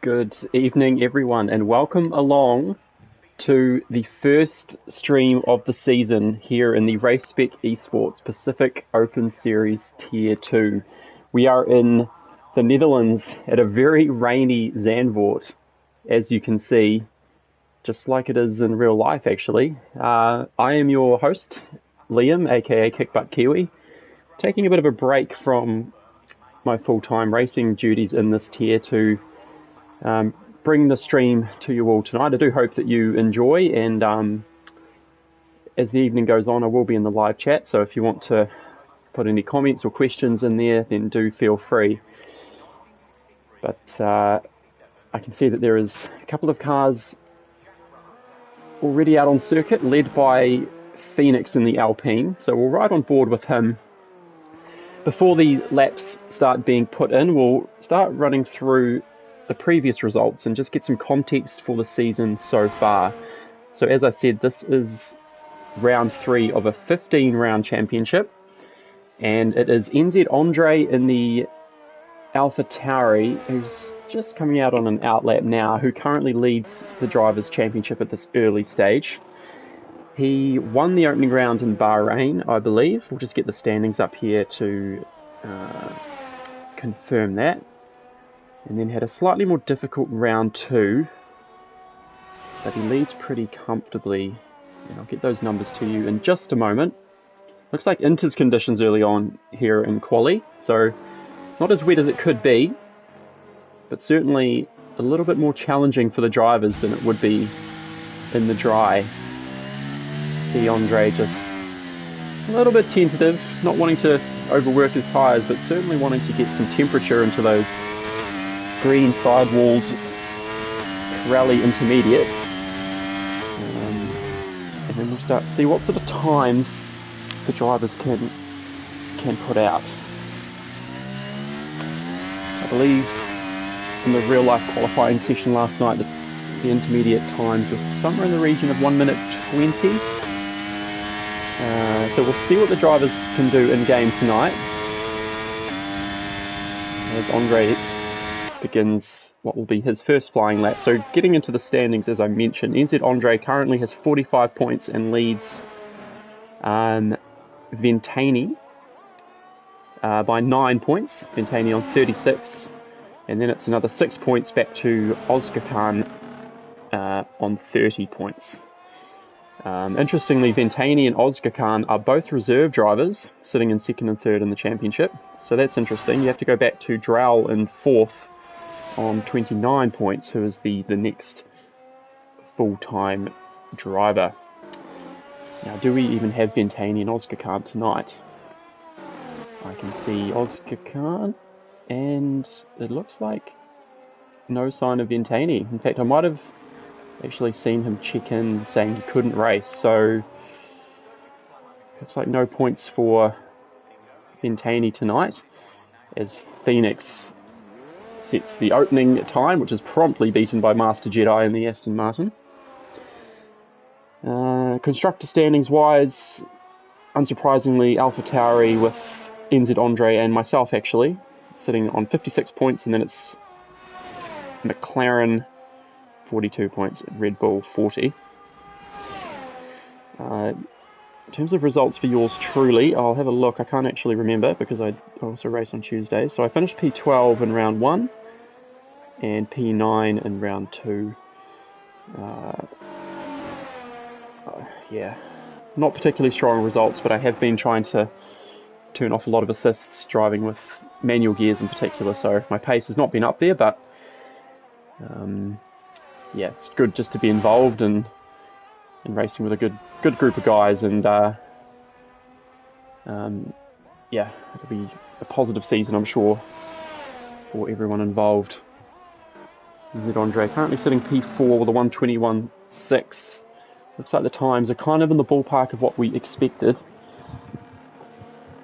Good evening, everyone, and welcome along to the first stream of the season here in the Race Spec Esports Pacific Open Series Tier 2. We are in the Netherlands at a very rainy Zandvoort, as you can see, just like it is in real life, actually. I am your host, Liam, aka Kickbutt Kiwi, taking a bit of a break from my full-time racing duties in this Tier 2. Bring the stream to you all tonight. I do hope that you enjoy, and as the evening goes on, I will be in the live chat, so if you want to put any comments or questions in there, then do feel free. But I can see that there is a couple of cars already out on circuit, led by Phoenix in the Alpine, so we'll ride on board with him. Before the laps start being put in, we'll start running through the previous results and just get some context for the season so far. So as I said, this is round 3 of a 15-round championship, and it is NZ Andre in the AlphaTauri, who's just coming out on an outlap now, who currently leads the Drivers' Championship at this early stage. He won the opening round in Bahrain, I believe. We'll just get the standings up here to confirm that. And then had a slightly more difficult round 2, but he leads pretty comfortably, and I'll get those numbers to you in just a moment. Looks like Inter's conditions early on here in Quali, so not as wet as it could be, but certainly a little bit more challenging for the drivers than it would be in the dry. See Andre just a little bit tentative, not wanting to overwork his tyres, but certainly wanting to get some temperature into those green sidewalled rally intermediates, and then we'll start to see what sort of times the drivers can put out. I believe in the real life qualifying session last night that the intermediate times were somewhere in the region of 1 minute 20. So we'll see what the drivers can do in game tonight as Andre begins what will be his first flying lap. So getting into the standings, as I mentioned, NZ Andre currently has 45 points and leads Ventani by 9 points. Ventani on 36, and then it's another 6 points back to Oscar Khan on 30 points. Interestingly, Ventani and Oscar Khan are both reserve drivers, sitting in 2nd and 3rd in the championship. So that's interesting. You have to go back to Drowell in 4th on 29 points, who is the next full-time driver. Now, do we even have Ventani and Oscar Khan tonight? I can see Oscar Khan, and it looks like no sign of Ventani. In fact, I might have actually seen him check in saying he couldn't race, so looks like no points for Ventani tonight, as Phoenix sets the opening time, which is promptly beaten by Master Jedi in the Aston Martin. Constructor standings wise, unsurprisingly, AlphaTauri with NZ Andre and myself actually sitting on 56 points, and then it's McLaren 42 points, Red Bull 40. In terms of results for yours truly, I'll have a look. I can't actually remember because I also race on Tuesdays. So I finished P12 in round 1 and P9 in round 2. Yeah, not particularly strong results, but I have been trying to turn off a lot of assists, driving with manual gears in particular, so my pace has not been up there, but yeah, it's good just to be involved in racing with a good group of guys, and yeah, it'll be a positive season, I'm sure, for everyone involved. NZ Andre currently sitting P4 with a 1:21.6. Looks like the times are kind of in the ballpark of what we expected.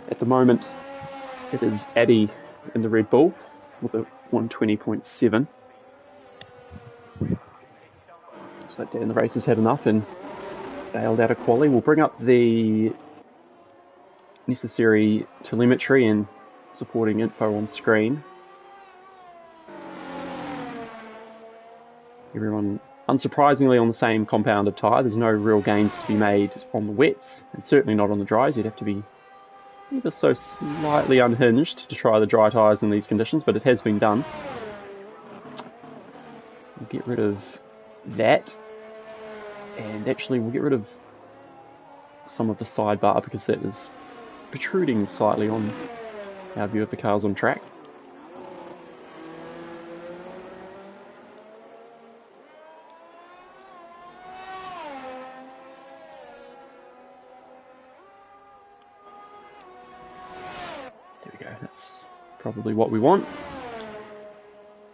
At the moment, it is Addy in the Red Bull with a 1:20.7. Looks like Dan the Race has had enough and bailed out of quali. We'll bring up the necessary telemetry and supporting info on screen. Everyone, unsurprisingly, on the same compounded tyre. There's no real gains to be made on the wets, and certainly not on the dries. You'd have to be ever so slightly unhinged to try the dry tyres in these conditions, but it has been done. We'll get rid of that, and actually we'll get rid of some of the sidebar because that is protruding slightly on our view of the cars on track. There we go, that's probably what we want.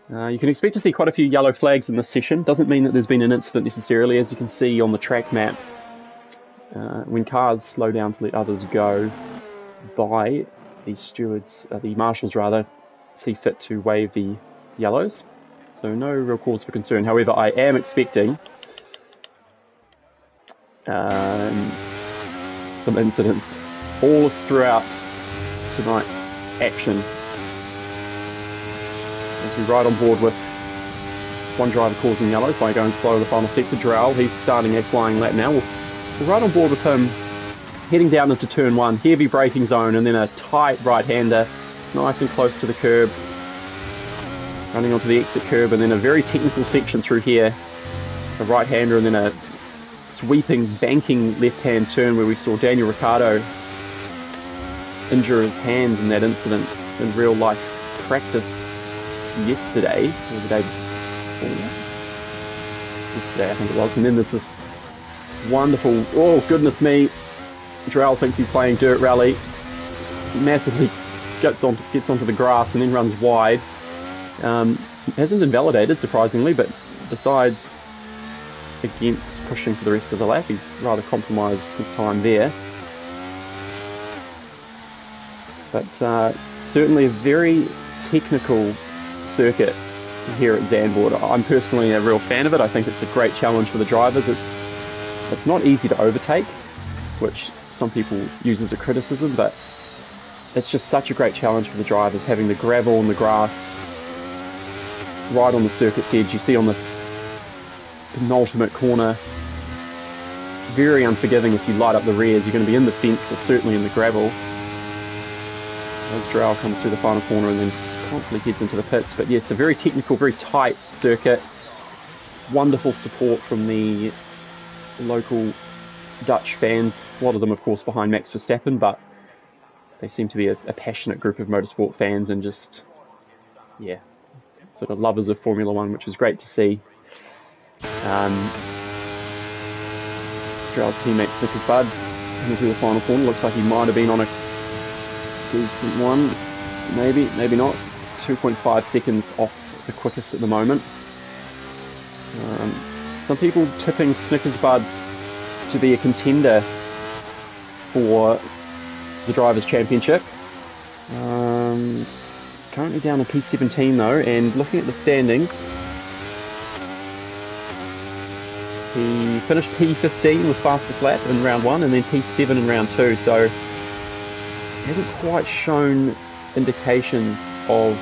You can expect to see quite a few yellow flags in this session. Doesn't mean that there's been an incident necessarily. As you can see on the track map, when cars slow down to let others go by, the stewards, the marshals rather, see fit to wave the yellows. So no real cause for concern. However, I am expecting some incidents all throughout tonight's action. As we ride on board with one driver causing yellows by going slow the final sector, Drell, he's starting a flying lap now. We'll ride on board with him heading down into turn one, heavy braking zone, and then a tight right-hander, nice and close to the curb, running onto the exit curb, and then a very technical section through here, a right-hander, and then a sweeping, banking left-hand turn where we saw Daniel Ricciardo injure his hand in that incident in real-life practice yesterday, or the day before. Yesterday, I think it was. And then there's this wonderful, oh goodness me, Drell thinks he's playing dirt rally, massively gets onto the grass and then runs wide. Hasn't invalidated, surprisingly, but decides against pushing for the rest of the lap. He's rather compromised his time there. But certainly a very technical circuit here at Zandvoort. I'm personally a real fan of it. I think it's a great challenge for the drivers. It's not easy to overtake, which some people use as a criticism, but it's just such a great challenge for the drivers, having the gravel and the grass right on the circuit's edge. You see on this penultimate corner, very unforgiving. If you light up the rears, you're going to be in the fence or certainly in the gravel. As Drell comes through the final corner and then promptly heads into the pits. But yes, a very technical, very tight circuit. Wonderful support from the local Dutch fans. A lot of them, of course, behind Max Verstappen, but they seem to be a passionate group of motorsport fans and just, yeah, sort of lovers of Formula One, which is great to see. Drell's teammate Circuit Bud coming through the final corner. Looks like he might have been on a decent one. Maybe not. 2.5 seconds off the quickest at the moment. Some people tipping Snickers Bud to be a contender for the Drivers' Championship. Currently down in P17 though, and looking at the standings, he finished P15 with fastest lap in round 1 and then P7 in round 2, so he hasn't quite shown indications of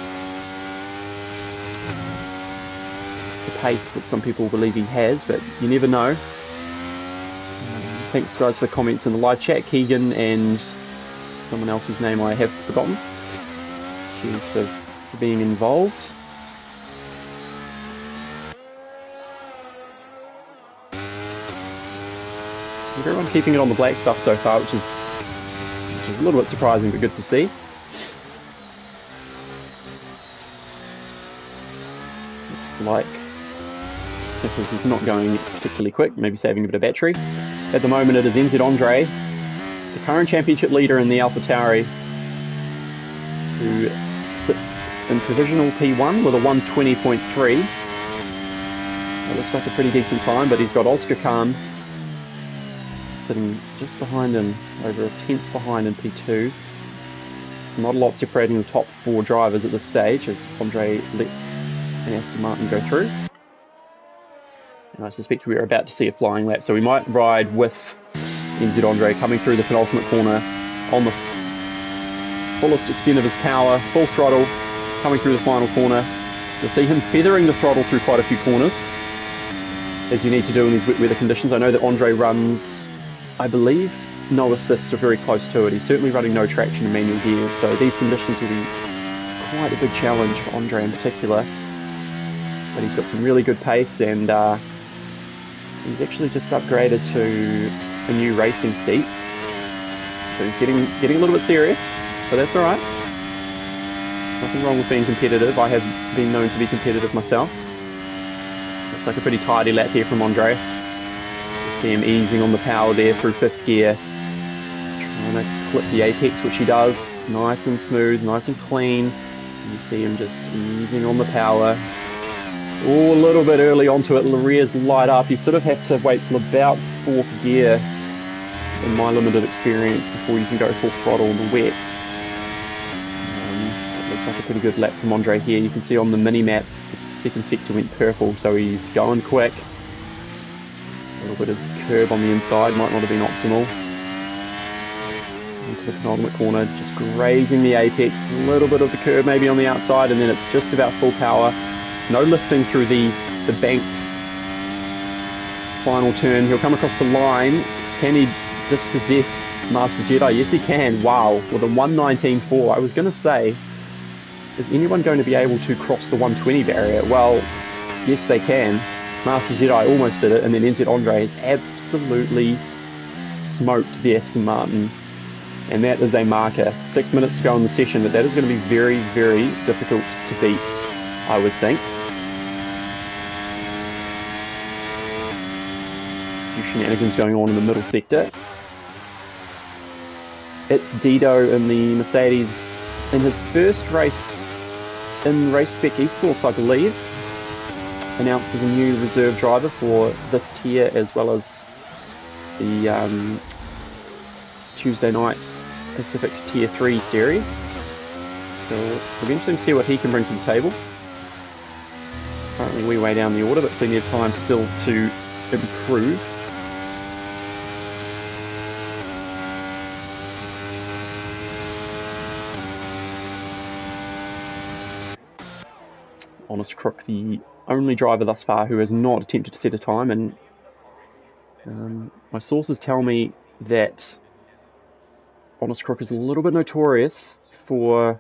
the pace that some people believe he has, but you never know. Thanks guys for the comments in the live chat, Keegan and someone else whose name I have forgotten. Cheers for being involved. Everyone keeping it on the black stuff so far, which is a little bit surprising but good to see. Looks like Snickers is not going particularly quick, maybe saving a bit of battery. At the moment it is NZ Andre, the current championship leader in the AlphaTauri, who sits in provisional P1 with a 1:20.3. That looks like a pretty decent time, but he's got Oscar Khan sitting just behind him, over a tenth behind in P2. Not a lot separating the top 4 drivers at this stage as Andre lets an Aston Martin go through. And I suspect we are about to see a flying lap, so we might ride with NZ Andre coming through the penultimate corner on the fullest extent of his power, full throttle, coming through the final corner. You'll see him feathering the throttle through quite a few corners, as you need to do in these wet weather conditions. I know that Andre runs, I believe, no assists or very close to it. He's certainly running no traction and manual gears, so these conditions will be quite a big challenge for Andre in particular. But he's got some really good pace, and he's actually just upgraded to a new racing seat. So he's getting a little bit serious, but that's alright. Nothing wrong with being competitive. I have been known to be competitive myself. Looks like a pretty tidy lap here from Andre. See him easing on the power there through 5th gear. Trying to clip the apex, which he does. Nice and smooth, nice and clean. And you see him just easing on the power. Oh, a little bit early onto it. The rears light up. You sort of have to wait till about 4th gear, in my limited experience, before you can go full throttle in the wet. It looks like a pretty good lap from Andre here. You can see on the mini-map, the second sector went purple, so he's going quick. A little bit of curb on the inside, might not have been optimal. Into the penultimate corner, just grazing the apex, a little bit of the curb maybe on the outside, and then it's just about full power. No lifting through the banked final turn. He'll come across the line. Can he dispossess Master Jedi? Yes, he can. Wow, with a 1:19.4. I was going to say, is anyone going to be able to cross the 120 barrier? Well, yes, they can. Master Jedi almost did it, and then NZ Andre has absolutely smoked the Aston Martin. And that is a marker. 6 minutes to go in the session, but that is going to be very, very difficult to beat, I would think. A few shenanigans going on in the middle sector. It's Dido in the Mercedes in his first race in Race Spec Esports, I believe. Announced as a new reserve driver for this tier, as well as the Tuesday night Pacific Tier 3 series. So it'll be interesting to see what he can bring to the table. Currently way down the order, but plenty of time still to improve. Honest Crook, the only driver thus far who has not attempted to set a time, and my sources tell me that Honest Crook is a little bit notorious for,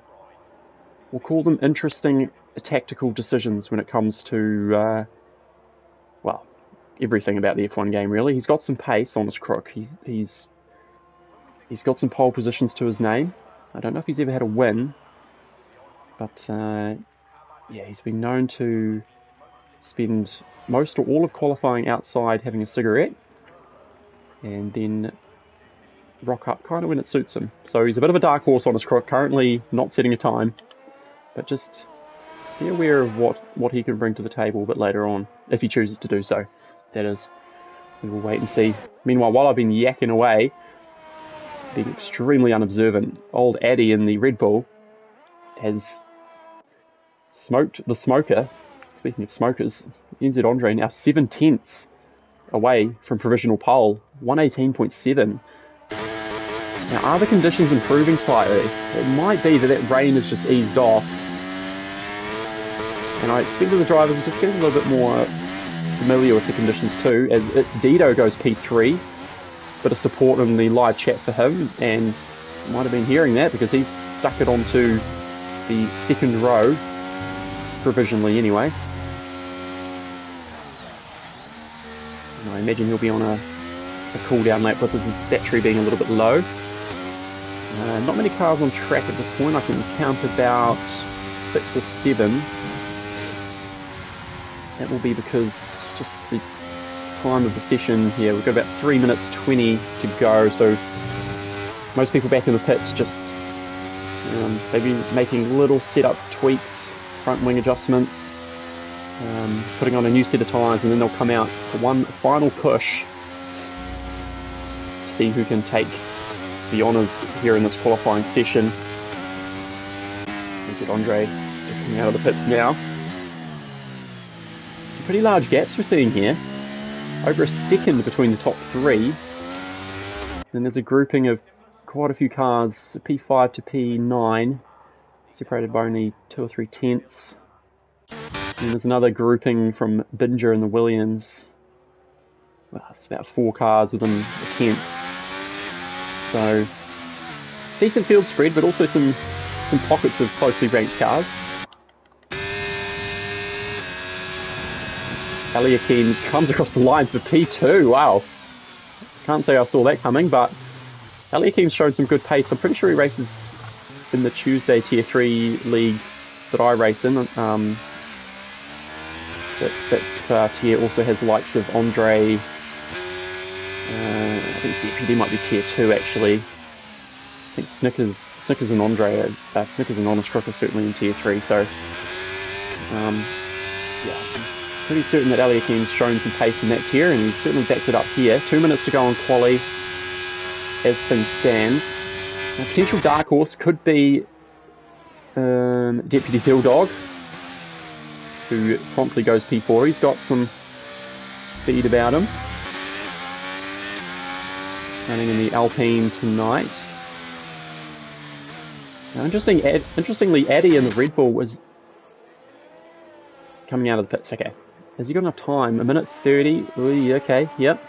we'll call them interesting tactical decisions when it comes to, well, everything about the F1 game really. He's got some pace, Honest Crook. He's got some pole positions to his name. I don't know if he's ever had a win, but yeah, he's been known to spend most or all of qualifying outside having a cigarette, and then rock up kind of when it suits him. So he's a bit of a dark horse, Honest Crook, currently not setting a time, but just be aware of what he can bring to the table a bit later on, if he chooses to do so. That is, we will wait and see. Meanwhile, while I've been yakking away, being extremely unobservant, old Addy in the Red Bull has smoked the smoker. Speaking of smokers, NZ Andre now 7/10 away from provisional pole, 1:18.7. Now, are the conditions improving slightly? It might be that rain has just eased off, and I expect that the drivers are just getting a little bit more familiar with the conditions too, as it's Dido goes P3, bit of support in the live chat for him, and you might have been hearing that because he's stuck it onto the second row, provisionally anyway. And I imagine he'll be on a cool down lap with his battery being a little bit low. Not many cars on track at this point. I can count about 6 or 7. That will be because just the time of the session here, we've got about 3 minutes 20 to go, so most people back in the pits just maybe making little setup tweaks, front wing adjustments, putting on a new set of tyres, and then they'll come out for one final push to see who can take the honours here in this qualifying session. NZ Andre just coming out of the pits now. Some pretty large gaps we're seeing here. Over a second between the top 3. Then there's a grouping of quite a few cars, P5 to P9, separated by only 2 or 3 tenths. And there's another grouping from Binger and the Williams. Well, it's about 4 cars within a tenth. So, decent field spread, but also some pockets of closely ranked cars. Eliakim comes across the line for P2. Wow. Can't say I saw that coming, but Eliakim's shown some good pace. I'm pretty sure he races in the Tuesday Tier 3 league that I race in. That tier also has the likes of Andre. I think Deputy might be Tier 2 actually. I think Snickers and Andre, Snickers and Honest Crook are certainly in Tier 3. So, yeah, I'm pretty certain that Eliakim's shown some pace in that tier, and he's certainly backed it up here. 2 minutes to go on quali as things stand. A potential dark horse could be Deputy Dilldog, who promptly goes P4. He's got some speed about him. Running in the Alpine tonight. Now, interestingly, Addy in the Red Bull was coming out of the pits. Okay, has he got enough time? 1:30. Ooh, okay, yep.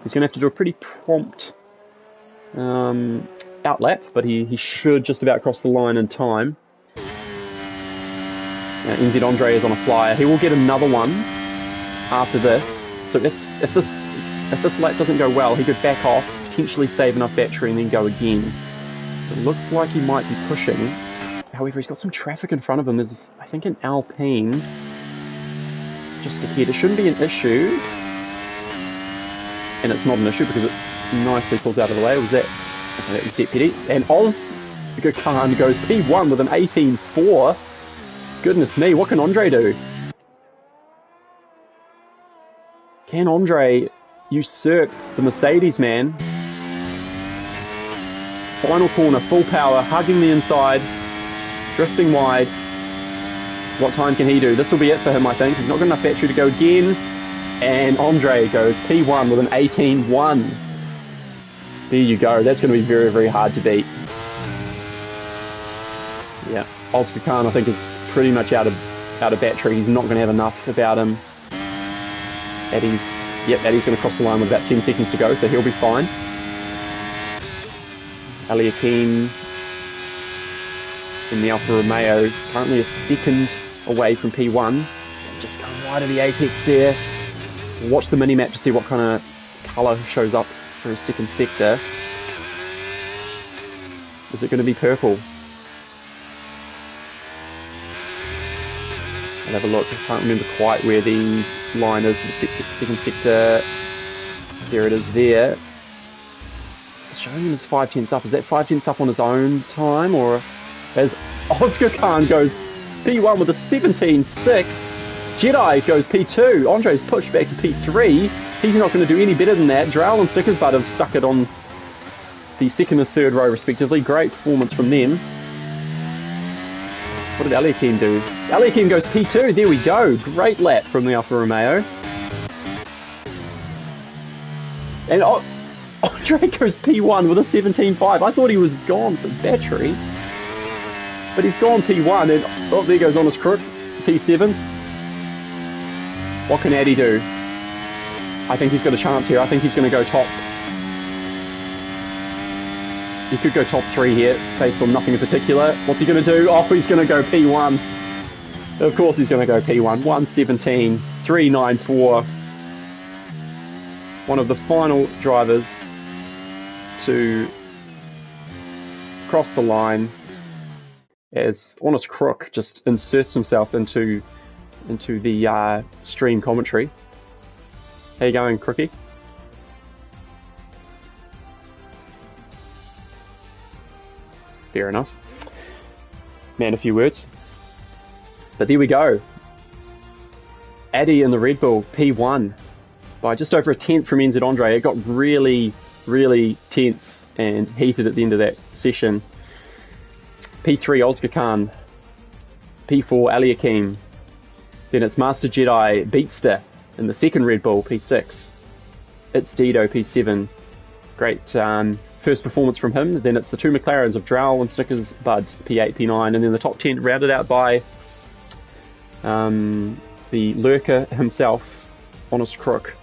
He's going to have to do a pretty prompt outlap, but he should just about cross the line in time. NZ Andre is on a flyer. He will get another one after this. So if this lap doesn't go well, he could back off, potentially save enough battery, and then go again. It looks like he might be pushing. However, he's got some traffic in front of him. There's, I think, an Alpine just ahead. It shouldn't be an issue. And it's not an issue because it nicely pulls out of the way. Was that? Okay, that was Deputy. And Oscar Khan goes P1 with an 18.4. Goodness me, what can Andre do? Can Andre usurp the Mercedes, man? Final corner, full power, hugging the inside, drifting wide. What time can he do? This will be it for him, I think. He's not got enough battery to go again. And Andre goes P1 with an 18.1. There you go. That's going to be very, very hard to beat. Yeah, Oscar Khan, I think, is pretty much out of battery. He's not going to have enough about him. Addy's going to cross the line with about 10 seconds to go, so he'll be fine. Eliakim in the Alfa Romeo, currently a second away from P1. Just going wide of the apex there. We'll watch the mini-map to see what kind of colour shows up for his second sector. Is it going to be purple? I'll have a look. I can't remember quite where the line is for the second sector. There it is there. It's showing him as 5 tenths up. Is that 5 tenths up on his own time? Or as Oscar Khan goes P1 with a 17.6. Jedi goes P2. Andre's pushed back to P3. He's not going to do any better than that. Drell and Stickersbutt have stuck it on the second and third row respectively. Great performance from them. What did Eliakim do? Eliakim goes P2. There we go. Great lap from the Alfa Romeo. And Andre goes P1 with a 17.5. I thought he was gone for battery. But he's gone P1. And oh, there goes Honest Crook. P7. What can Addy do? I think he's got a chance here. I think he's going to go top. He could go top 3 here, based on nothing in particular. What's he going to do? Oh, he's going to go P1. Of course he's going to go P1. 1:17, 3:94. One of the final drivers to cross the line as Honest Crook just inserts himself into the stream commentary. How you going, Crookie? Fair enough. Man, a few words. But there we go. Addy in the Red Bull, P1, by just over a tenth from NZ Andre. It got really, really tense and heated at the end of that session. P3, Oscar Khan. P4, Eliakim. Then it's Master Jedi, Beatster in the second Red Bull, P6. It's Dido, P7. Great first performance from him. Then it's the two McLarens of Drowl and Snickers Bud, P8, P9, and then the top 10 rounded out by the lurker himself, Honest Crook.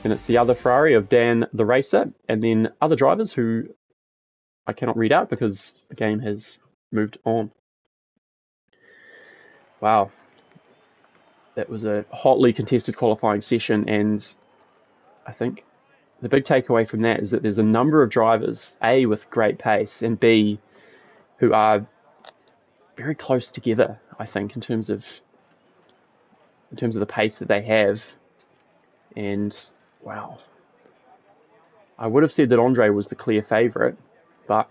And it's the other Ferrari of Dan the Racer, and then other drivers who I cannot read out because the game has moved on. Wow. That was a hotly contested qualifying session, and I think the big takeaway from that is that there's a number of drivers, A, with great pace, and B, who are very close together, I think, in terms of the pace that they have. And wow, I would have said that Andre was the clear favourite, but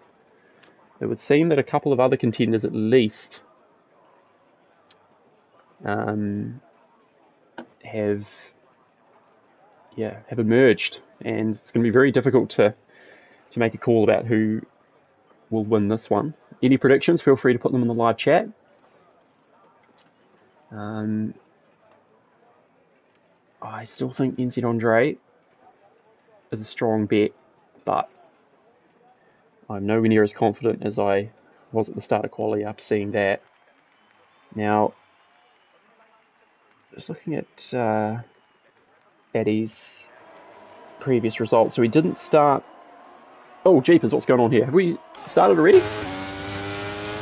it would seem that a couple of other contenders at least have emerged, and it's going to be very difficult to make a call about who will win this one. Any predictions? Feel free to put them in the live chat. I still think NZ Andre is a strong bet, but I'm nowhere near as confident as I was at the start of quali after seeing that. Now, just looking at Eddie's previous results, so he didn't start. Oh, jeepers, what's going on here? Have we started already?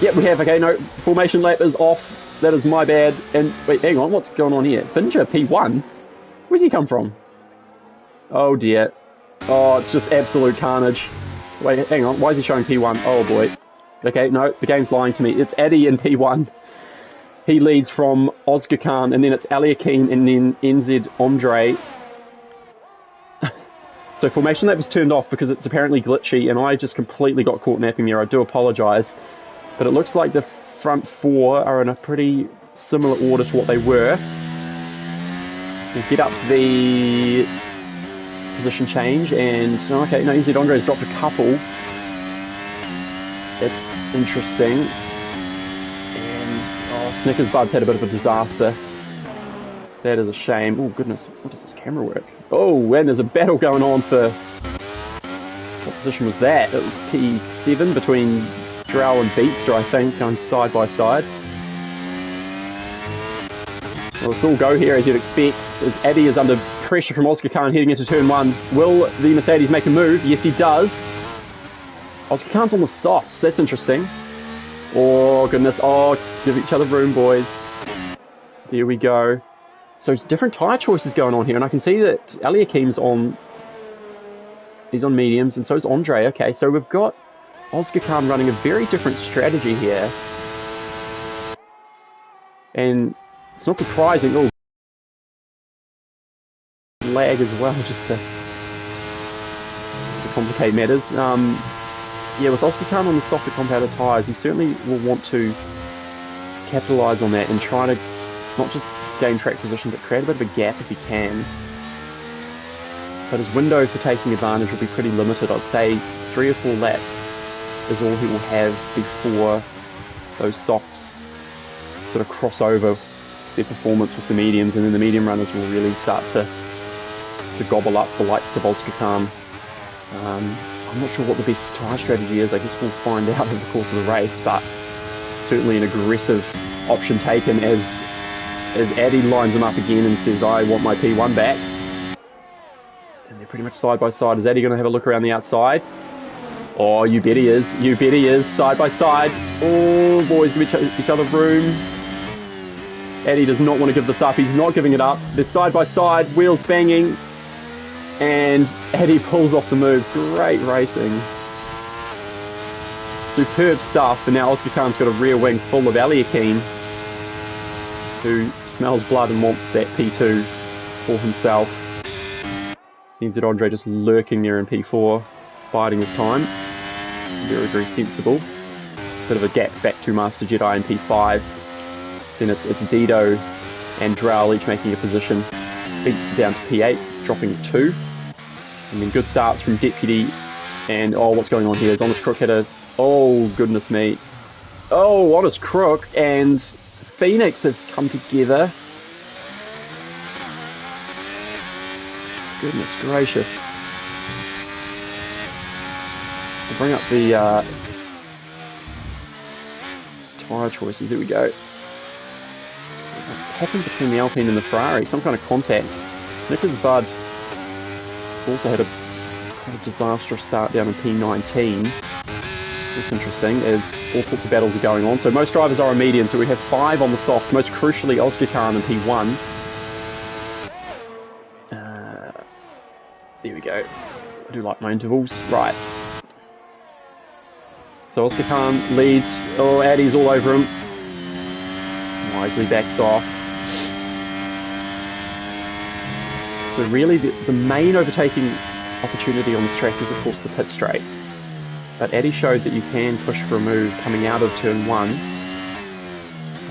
Yep, we have. Okay, no, formation lap is off. That is my bad. And wait, hang on, what's going on here? Fincher, P1? Where's he come from? Oh dear. Oh, it's just absolute carnage. Wait, hang on, why is he showing P1? Oh boy. Okay, no, the game's lying to me. It's Addy in P1. He leads from Oscar Khan, and then it's Ali Akeem, and then NZ Andre. So formation lap was turned off because it's apparently glitchy, and I just completely got caught napping there. I do apologise. But it looks like the front four are in a pretty similar order to what they were. We'll get up the position change, and okay, no, NZ Andre's dropped a couple. That's interesting. And Snickers Bud's had a bit of a disaster. That is a shame. Oh goodness, what does this camera work? Oh, and there's a battle going on for... What position was that? It was P7 between Drow and Beatster, I think, going side by side. Well, let's all go here as you'd expect. As Addy is under pressure from Oscar Khan heading into turn one. Will the Mercedes make a move? Yes, he does. Oscar Khan's on the softs. That's interesting. Oh, goodness. Oh, give each other room, boys. There we go. So it's different tyre choices going on here, and I can see that Ali Akeem's on... He's on mediums, and so is Andre. Okay, so we've got Oscar Khan running a very different strategy here. And it's not surprising. Oh, lag as well, just to complicate matters. Yeah, with Oscar Khan on the softer compounded tyres, you certainly will want to capitalise on that and try to not just gain track position, but create a bit of a gap if he can. But his window for taking advantage will be pretty limited. I'd say 3 or 4 laps is all he will have before those softs sort of cross over their performance with the mediums, and then the medium runners will really start to gobble up the likes of Oscar Khan. I'm not sure what the best tyre strategy is. I guess we'll find out over the course of the race, but certainly an aggressive option taken as Addy lines him up again and says, I want my P1 back. And they're pretty much side by side. Is Addy going to have a look around the outside? Oh, you bet he is. You bet he is. Side by side. Oh, boys, give each other room. Addy does not want to give this up. He's not giving it up. They're side by side, wheels banging. And Addy pulls off the move. Great racing. Superb stuff. And now Oscar Khan's got a rear wing full of Ali Akeem, who smells blood and wants that P2 for himself. NZ Andre just lurking there in P4, biding his time. Very, very sensible. Bit of a gap back to Master Jedi in P5. Then it's Dido and Drowl each making a position. Beats down to P8, dropping 2. And then good starts from Deputy. And oh, what's going on here? Is Honest Crook hit a... Oh, goodness me. Oh, Honest Crook and Phoenix have come together. Goodness gracious. bring up the tyre choices. There we go. Hopping between the Alpine and the Ferrari, some kind of contact. Snickers Bud also had a kind of disastrous start down in P19. That's interesting, as all sorts of battles are going on. So most drivers are on medium, so we have 5 on the softs, most crucially Oscar Khan in P1. There we go. I do like my intervals. Right. So Oscar Khan leads. Oh, Addy's all over him. Wisely backs off. So really the main overtaking opportunity on this track is of course the pit straight. But Addy showed that you can push for a move coming out of turn 1. I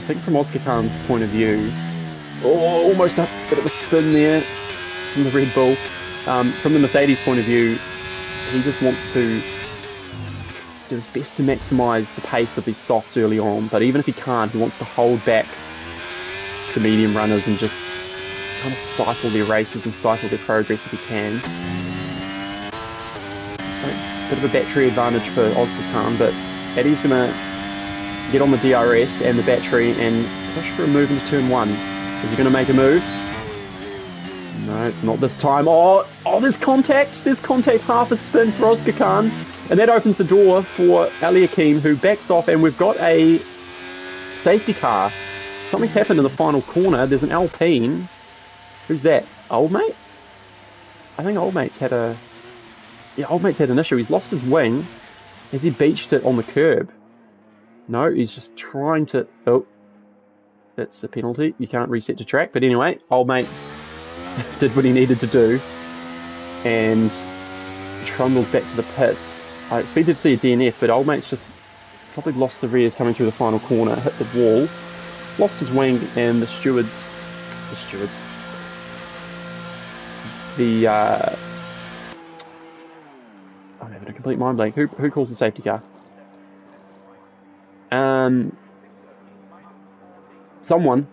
think from Oscar Khan's point of view... Oh, almost a bit of a spin there from the Red Bull. From the Mercedes point of view, he just wants to do his best to maximise the pace of these softs early on, but even if he can't, he wants to hold back the medium runners and just kind of stifle their races and stifle their progress if he can. So, a bit of a battery advantage for Oscar Khan, but Addy's going to get on the DRS and the battery and push for a move into turn 1. Is he going to make a move? No, not this time. Oh, there's contact. There's contact, half a spin for Oscar Khan. And that opens the door for Ali Akeem, who backs off, and we've got a safety car. Something's happened in the final corner. There's an Alpine. Who's that? Old Mate? I think Old Mate's had a... Yeah, Old Mate's had an issue. He's lost his wing. Has he beached it on the curb? No, he's just trying to... Oh, that's a penalty. You can't reset to track. But anyway, Old Mate did what he needed to do and trundles back to the pits. I expected to see a DNF, but Old Mate's just probably lost the rears coming through the final corner, hit the wall, lost his wing, and the stewards, I'm having a complete mind blank. Who calls the safety car? Someone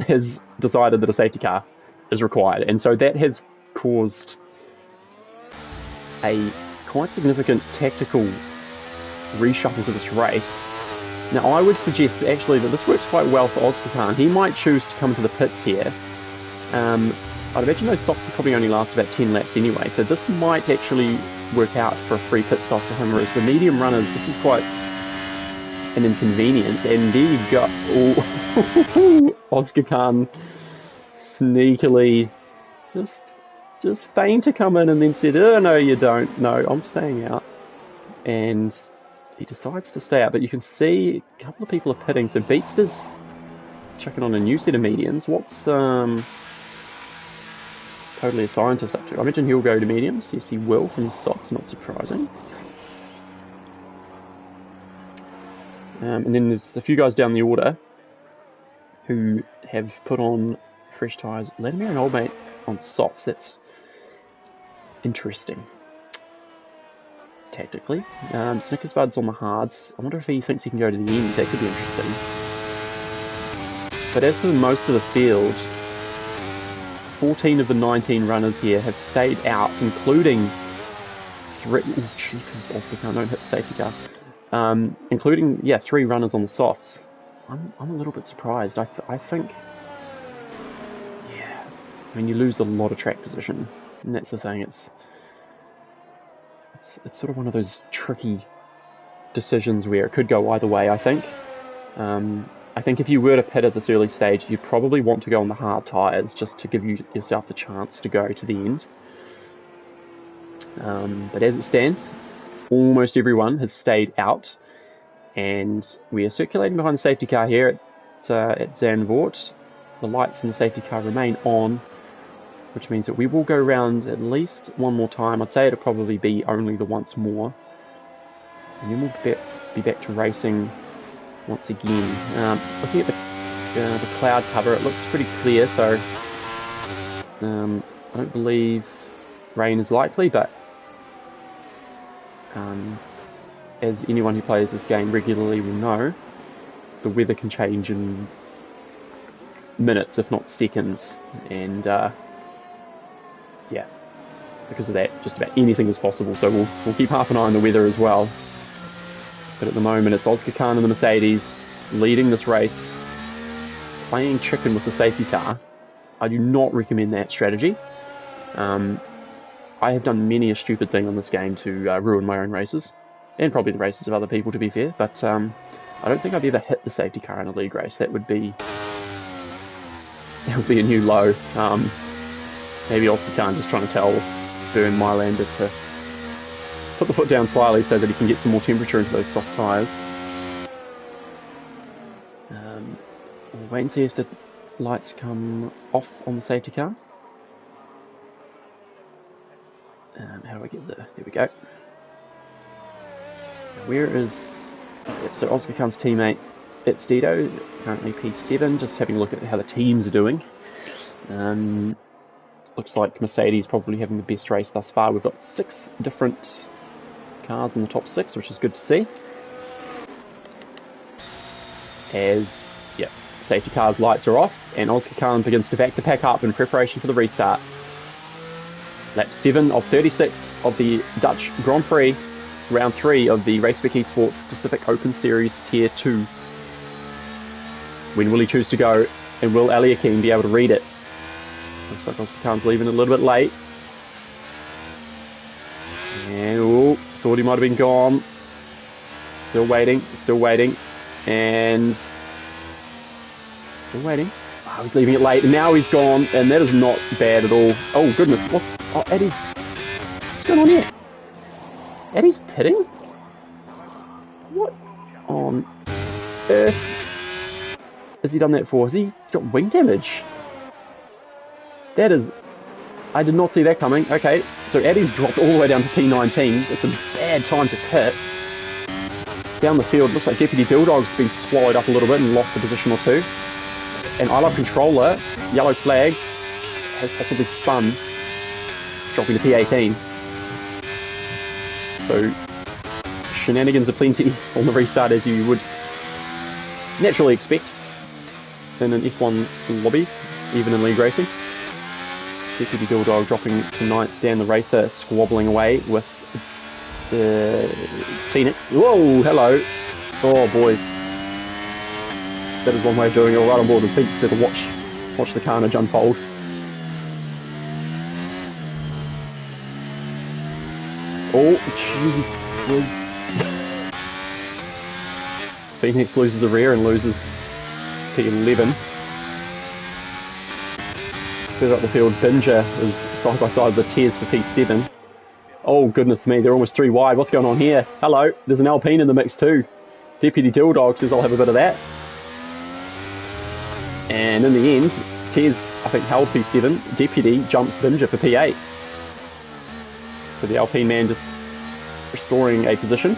has decided that a safety car is required, and so that has caused a quite significant tactical reshuffle to this race. Now I would suggest actually that this works quite well for Oscar Khan. He might choose to come to the pits here. I'd imagine those softs will probably only last about 10 laps anyway, so this might actually work out for a free pit stop for him, whereas the medium runners, this is quite an inconvenience. And there you go. Oh, Oscar Khan sneakily just feigned to come in and then said, oh no you don't, no, I'm staying out. And he decides to stay out, but you can see a couple of people are pitting. So Beatster's checking on a new set of mediums. What's Totally a Scientist up to? I imagine he'll go to mediums. Yes, he will from his softs, not surprising. And then there's a few guys down the order who have put on fresh tyres. Latimer and Old Mate on softs. That's interesting. Tactically. Snickers Bud's on the hards. I wonder if he thinks he can go to the end. That could be interesting. But as for most of the field, 14 of the 19 runners here have stayed out, including 3... Oh, jeepers, Oscar Khan, don't hit the safety car. Including, 3 runners on the softs. I'm a little bit surprised. I think... Yeah. I mean, you lose a lot of track position. And that's the thing. It's sort of one of those tricky decisions where it could go either way, I think. I think if you were to pit at this early stage, you'd probably want to go on the hard tyres just to give yourself the chance to go to the end. But as it stands, almost everyone has stayed out, and we are circulating behind the safety car here at Zandvoort. The lights in the safety car remain on, which means that we will go around at least one more time. I'd say it'll probably be only the once more, and then we'll be back to racing once again. Looking at the cloud cover, it looks pretty clear, so I don't believe rain is likely, but as anyone who plays this game regularly will know, the weather can change in minutes, if not seconds, and because of that, just about anything is possible. So we'll keep half an eye on the weather as well. But at the moment, it's Oscar Khan and the Mercedes leading this race, playing chicken with the safety car. I do not recommend that strategy. I have done many a stupid thing on this game to ruin my own races, and probably the races of other people, to be fair, but I don't think I've ever hit the safety car in a league race. That would be a new low. Maybe Oscar Khan just trying to tell Bern Mylander to put the foot down slightly so that he can get some more temperature into those soft tyres. We'll wait and see if the lights come off on the safety car. How do I get there? There we go. Where is... Yep, so Oscar Khan's teammate, it's Dido, currently P7, just having a look at how the teams are doing. Looks like Mercedes probably having the best race thus far. We've got 6 different cars in the top 6, which is good to see. As, yep, safety car's lights are off, and Oscar Khan begins to back the pack up in preparation for the restart. Lap 7 of 36 of the Dutch Grand Prix, round 3 of the Race Spec Esports Pacific Open Series Tier 2. When will he choose to go, and will Eliakim be able to read it? Looks like Oscar Khan's leaving a little bit late. And, thought he might have been gone. Still waiting, and... Still waiting. Oh, he's leaving it late, and now he's gone, and that is not bad at all. Oh, goodness, what's... Oh, Eddie's... What's going on here? Eddie's pitting? What on earth has he done that for? Has he got wing damage? That is... I did not see that coming. Okay, so Eddie's dropped all the way down to P19. It's a bad time to pit. Down the field, looks like Deputy Dilldog's been swallowed up a little bit and lost a position or two. And I Love Controller, yellow flag, has possibly spun, dropping to P18. So, shenanigans aplenty on the restart, as you would naturally expect in an F1 lobby, even in league racing. Deputy Dilldog dropping to 9th, Dan the Racer squabbling away with Phoenix. Whoa, hello. Oh, boys. That is one way of doing it. Right on board with Pete to watch the carnage unfold. Oh, jeez. Phoenix loses the rear and loses P11. Further up the field, Binger is side by side with the Tears for P7. Oh, goodness me, they're almost 3 wide. What's going on here? Hello, there's an Alpine in the mix too. Deputy Dilldog says I'll have a bit of that. And in the end, Tears, I think, held P7. Deputy jumps Binger for P8. So the Alpine man just restoring a position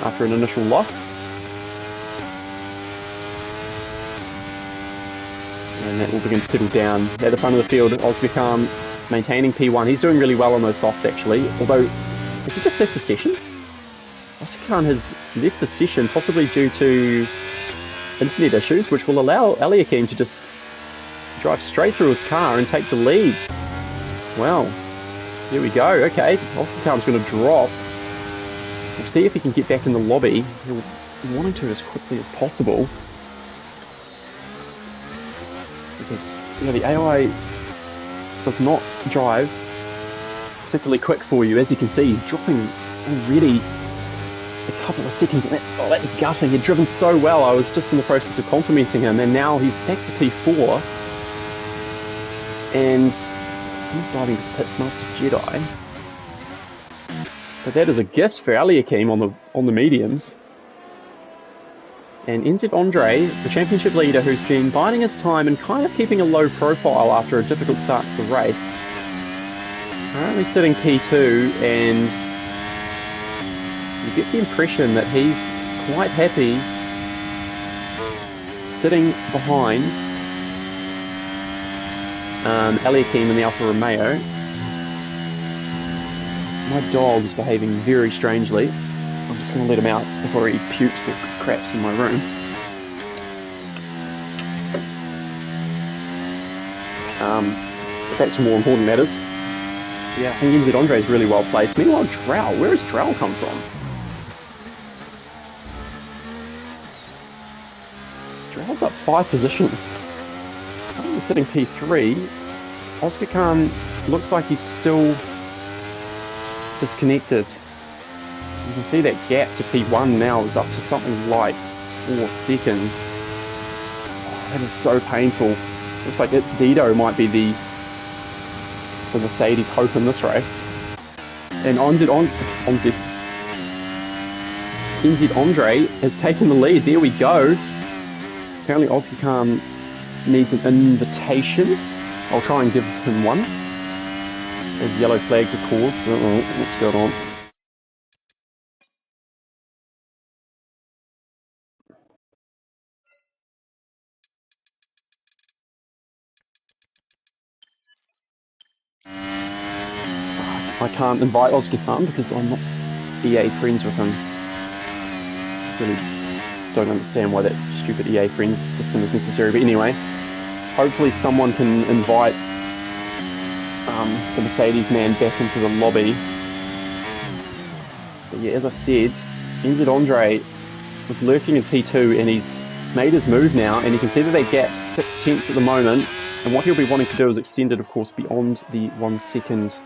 after an initial loss. And that will begin to settle down. At the front of the field, Oscar Khan maintaining P1. He's doing really well on those softs, actually. Although, has he just left the session? Oscar Khan has left the session, possibly due to internet issues, which will allow Eliakim to just drive straight through his car and take the lead. Well, here we go. Okay, Oscar Khan's going to drop. We'll see if he can get back in the lobby. He'll be wanting to as quickly as possible. Because, you know, the AI does not drive particularly quick for you. As you can see, he's dropping already a couple of seconds. That's gutting. He'd driven so well. I was just in the process of complimenting him, and now he's back to P4. And someone's driving to Pits Master Jedi. But that is a gift for Eliakim on the mediums. And NZ Andre, the championship leader, who's been biding his time and kind of keeping a low profile after a difficult start to the race, currently sitting P2, and you get the impression that he's quite happy sitting behind Eliakim in the Alfa Romeo. My dog's behaving very strangely. I'm just going to let him out before he pukes or craps in my room. Back to more important matters. Yeah, I think NZ Andre is really well placed. Meanwhile, Drow, where has Drow come from? Drow's up 5 positions. I think he's sitting P3. Oscar Khan looks like he's still disconnected. You can see that gap to P1 now is up to something like 4 seconds. Oh, that is so painful. Looks like it's Dido might be the Mercedes hope in this race. And NZ Andre has taken the lead. There we go. Apparently Oscar Khan needs an invitation. I'll try and give him one. There's yellow flags, of course. What's going on? I can't invite Oscar Khan because I'm not EA friends with him. Really don't understand why that stupid EA friends system is necessary. But anyway, hopefully someone can invite the Mercedes man back into the lobby. But yeah, as I said, NZ Andre was lurking in P2 and he's made his move now, and you can see that they gap's 6 tenths at the moment, and what he'll be wanting to do is extend it, of course, beyond the 1 second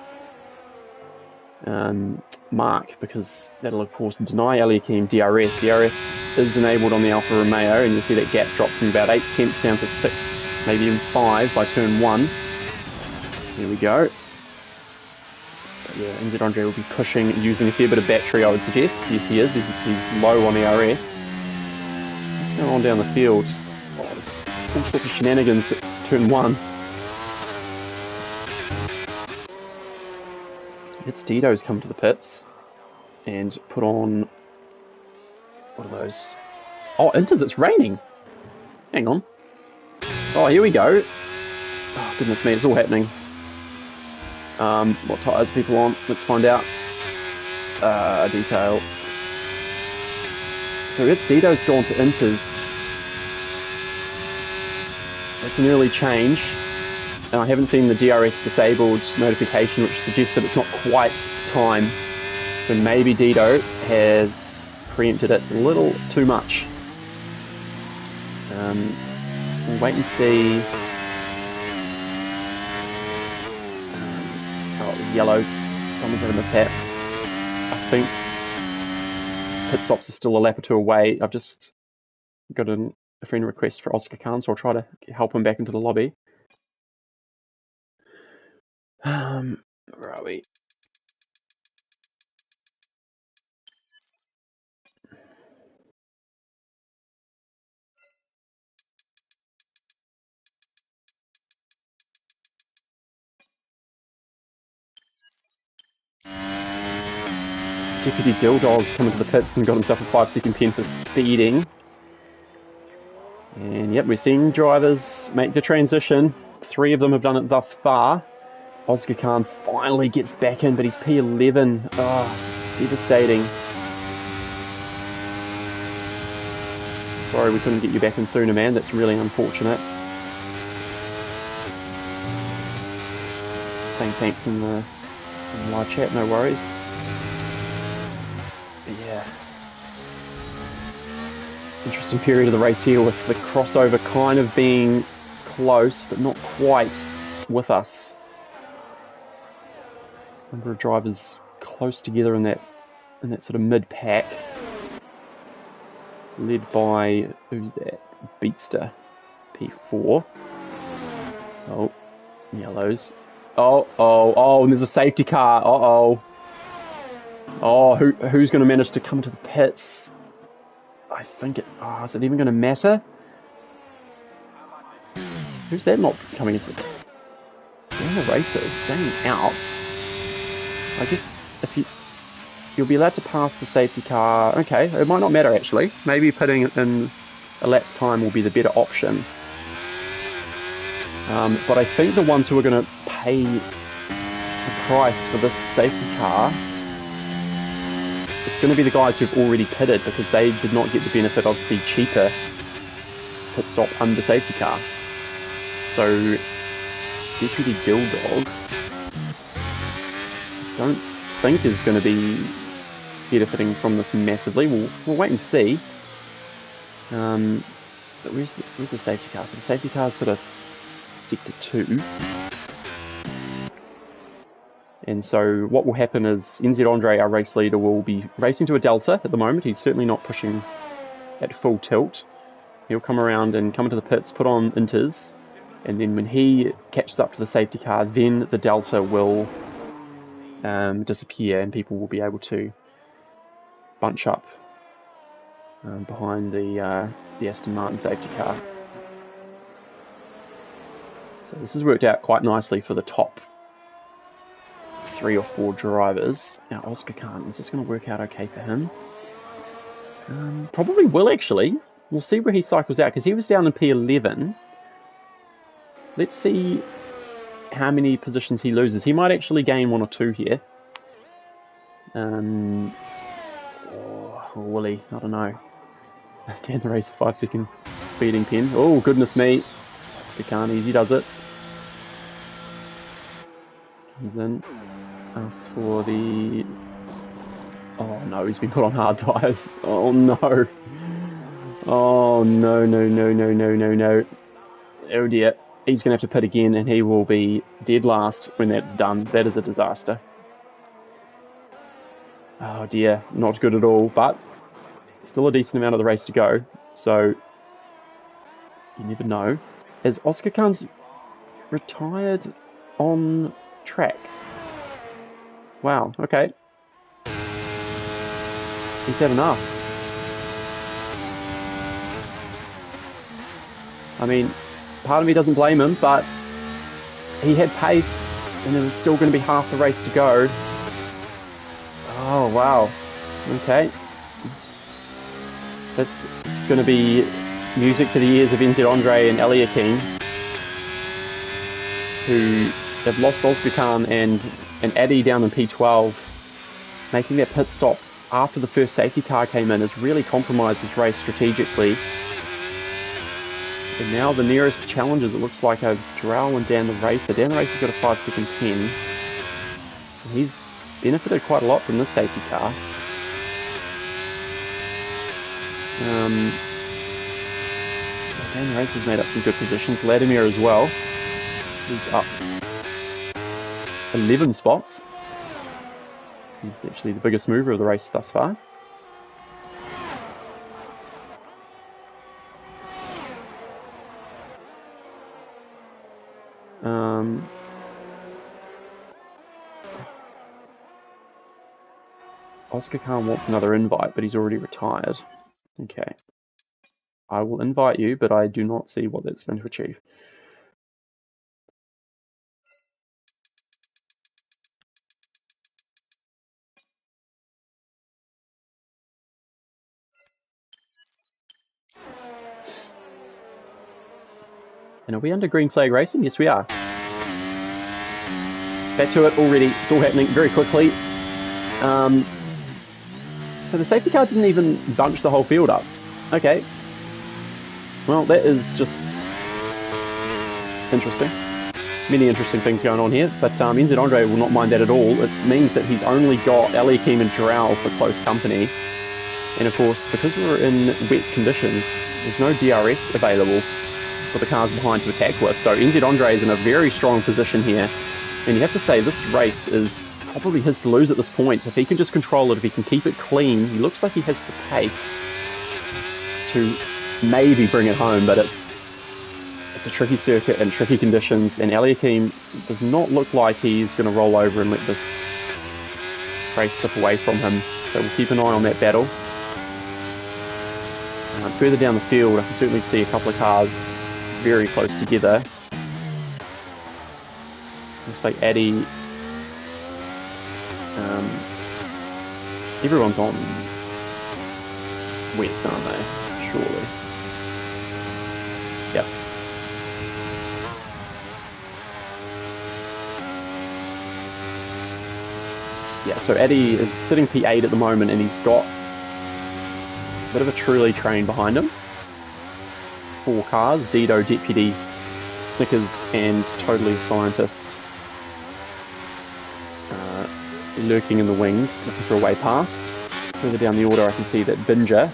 mark, because that'll of course deny Eliakim DRS. DRS is enabled on the Alfa Romeo, and you'll see that gap drop from about 8 tenths down to 6, maybe even 5 by turn 1. Here we go. But yeah, NZ Andre will be pushing using a fair bit of battery, I would suggest. Yes, he is. He's low on ERS. What's going on down the field? Oh, there's all sorts of shenanigans at turn 1. It's Dido's come to the pits and put on, what are those? Oh, Inters, it's raining. Hang on. Oh, here we go. Oh, goodness me, it's all happening. What tyres are people on? Let's find out. Detail. So it's Dido's gone to Inters. That's an early change. And I haven't seen the DRS disabled notification, which suggests that it's not quite time. So maybe Dido has preempted it a little too much. We'll wait and see. Oh, it was yellows. Someone's had a mishap. I think pit stops are still a lap or two away. I've just got a friend request for Oscar Khan, so I'll try to help him back into the lobby. Where are we? Deputy Dilldog's come into the pits and got himself a 5-second pen for speeding. And yep, we're seeing drivers make the transition. 3 of them have done it thus far. Oscar Khan finally gets back in, but he's P11. Oh, devastating. Sorry we couldn't get you back in sooner, man. That's really unfortunate. Saying thanks in the live chat, no worries. But yeah. Interesting period of the race here with the crossover kind of being close, but not quite with us. Number of drivers close together in that sort of mid-pack. Led by, who's that? Beatster, P4. Oh, yellows. Oh, and there's a safety car. Oh, who's going to manage to come to the pits? I think is it even going to matter? Who's that not coming into the pits? The racer is staying out. I guess if you'll be allowed to pass the safety car. Okay, it might not matter actually. Maybe putting it in a lap's time will be the better option. But I think the ones who are going to pay the price for this safety car, it's going to be the guys who've already pitted, because they did not get the benefit of the cheaper pit stop under safety car. So Deputy Dilldog don't think is going to be benefiting from this massively. We'll wait and see. But where's the safety car? So the safety car is sort of sector 2. And so what will happen is NZ Andre, our race leader, will be racing to a delta at the moment. He's certainly not pushing at full tilt. He'll come around and come into the pits, put on inters, and then when he catches up to the safety car, then the delta will disappear and people will be able to bunch up behind the Aston Martin safety car. So this has worked out quite nicely for the top 3 or 4 drivers. Now Oscar Khan, is this going to work out okay for him? Probably will actually. We'll see where he cycles out because he was down in P11. Let's see how many positions he loses. He might actually gain 1 or 2 here. Or will he? I don't know. Down the race, 5-second speeding pen. Oh, goodness me. Oscar Khan, easy does it. Comes in. Asked for the... Oh no, he's been put on hard tyres. Oh no. Oh no, no, no, no, no, no, no. Oh dear. He's going to have to pit again and he will be dead last when that's done. That is a disaster. Oh dear, not good at all, but still a decent amount of the race to go. So, you never know. Has Oscar Khan's retired on track? Wow, okay. He's had enough. I mean, part of me doesn't blame him, but he had pace and there was still going to be half the race to go. Oh, wow. Okay. That's going to be music to the ears of NZ Andre and Eliakim, who have lost Oscar Khan and Addy down in P12. Making that pit stop after the first safety car came in has really compromised this race strategically. And now the nearest challengers, it looks like, are Drow and Dan the Racer. Dan the Racer's got a 5-second pen. And he's benefited quite a lot from this safety car. Dan the Racer's made up some good positions. Vladimir as well. He's up 11 spots. He's actually the biggest mover of the race thus far. Oscar Khan wants another invite, but he's already retired. Okay. I will invite you, but I do not see what that's going to achieve. And are we under green flag racing? Yes, we are. Back to it already. It's all happening very quickly. So the safety car didn't even bunch the whole field up. Okay. Well, that is just interesting. Many interesting things going on here, but NZ Andre will not mind that at all. It means that he's only got Eliakim and Drow for close company. And of course, because we're in wet conditions, there's no DRS available for the cars behind to attack with. So NZ Andre is in a very strong position here. And you have to say, this race is probably his to lose at this point. If he can just control it, if he can keep it clean, he looks like he has the pace to maybe bring it home, but it's a tricky circuit and tricky conditions, and Eliakim does not look like he's going to roll over and let this race slip away from him. So we'll keep an eye on that battle. Further down the field, I can certainly see a couple of cars very close together. Looks like Addy. Everyone's on wets, aren't they? Surely. Yep. Yeah, so Addy is sitting P8 at the moment, and he's got a bit of a truly train behind him. 4 cars, Dido, Deputy, Snickers, and Totally Scientist. lurking in the wings, looking for a way past. Further down the order, I can see that Binger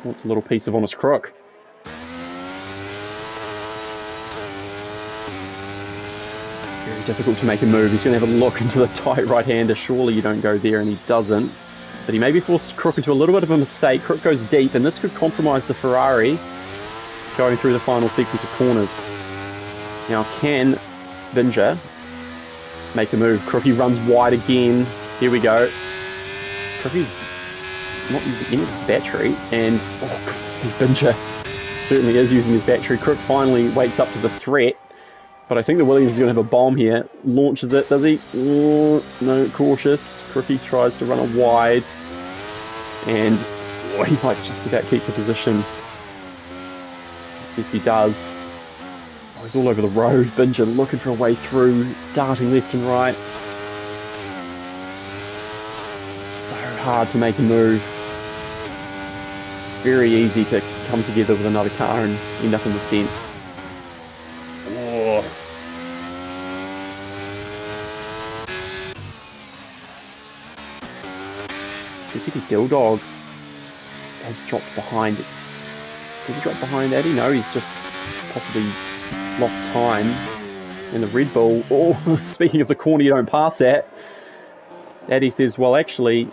wants a little piece of Honest Crook. Very difficult to make a move. He's going to have a look into the tight right-hander. Surely you don't go there, and he doesn't. But he may be forced Crook into a little bit of a mistake. Crook goes deep, and this could compromise the Ferrari going through the final sequence of corners. Now, can Binger make a move? Crookie runs wide again. Here we go. Crookie's not using any of his battery, and Binger certainly is using his battery. Crook finally wakes up to the threat, but I think the Williams is going to have a bomb here. Launches it, does he? Oh, no, cautious. Crookie tries to run a wide, and he might just about keep the position. Yes, he does. Oh, he's all over the road. Binger looking for a way through, darting left and right. So hard to make a move. Very easy to come together with another car and end up in the fence. Oh. Deputy Dilldog has dropped behind. Did he drop behind Eddie? No, he's just possibly lost time. And the Red Bull, oh, speaking of the corner you don't pass that, Eddie says, well, actually,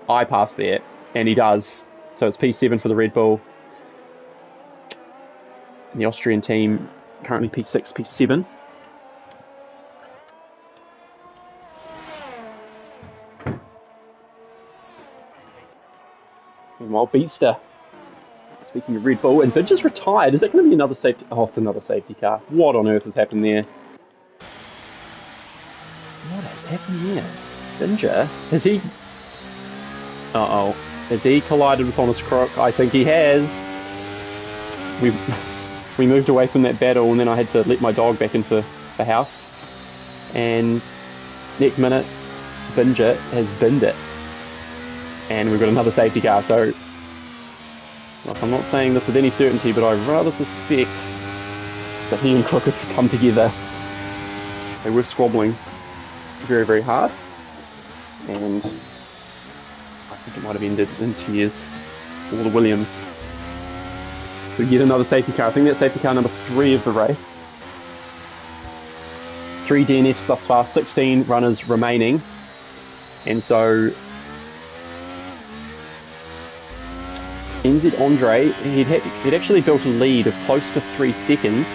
I passed there. And he does. So it's P7 for the Red Bull. And the Austrian team currently P6, P7. Meanwhile, Beatster. Speaking of Red Bull, and Binger's retired. Is that going to be another safety? Oh, it's another safety car. What on earth has happened there? What has happened here? Binger? Has he... Uh-oh. Has he collided with Honest Crook? I think he has. We moved away from that battle, and then I had to let my dog back into the house. And next minute, Binger has binned it. And we've got another safety car, so... Like, I'm not saying this with any certainty, but I rather suspect that he and Crook have come together. They were squabbling very, very hard. And I think it might have ended in tears for the Williams. So yet another safety car. I think that's safety car number 3 of the race. 3 DNFs thus far, 16 runners remaining. And so NZ Andre, he'd actually built a lead of close to 3 seconds,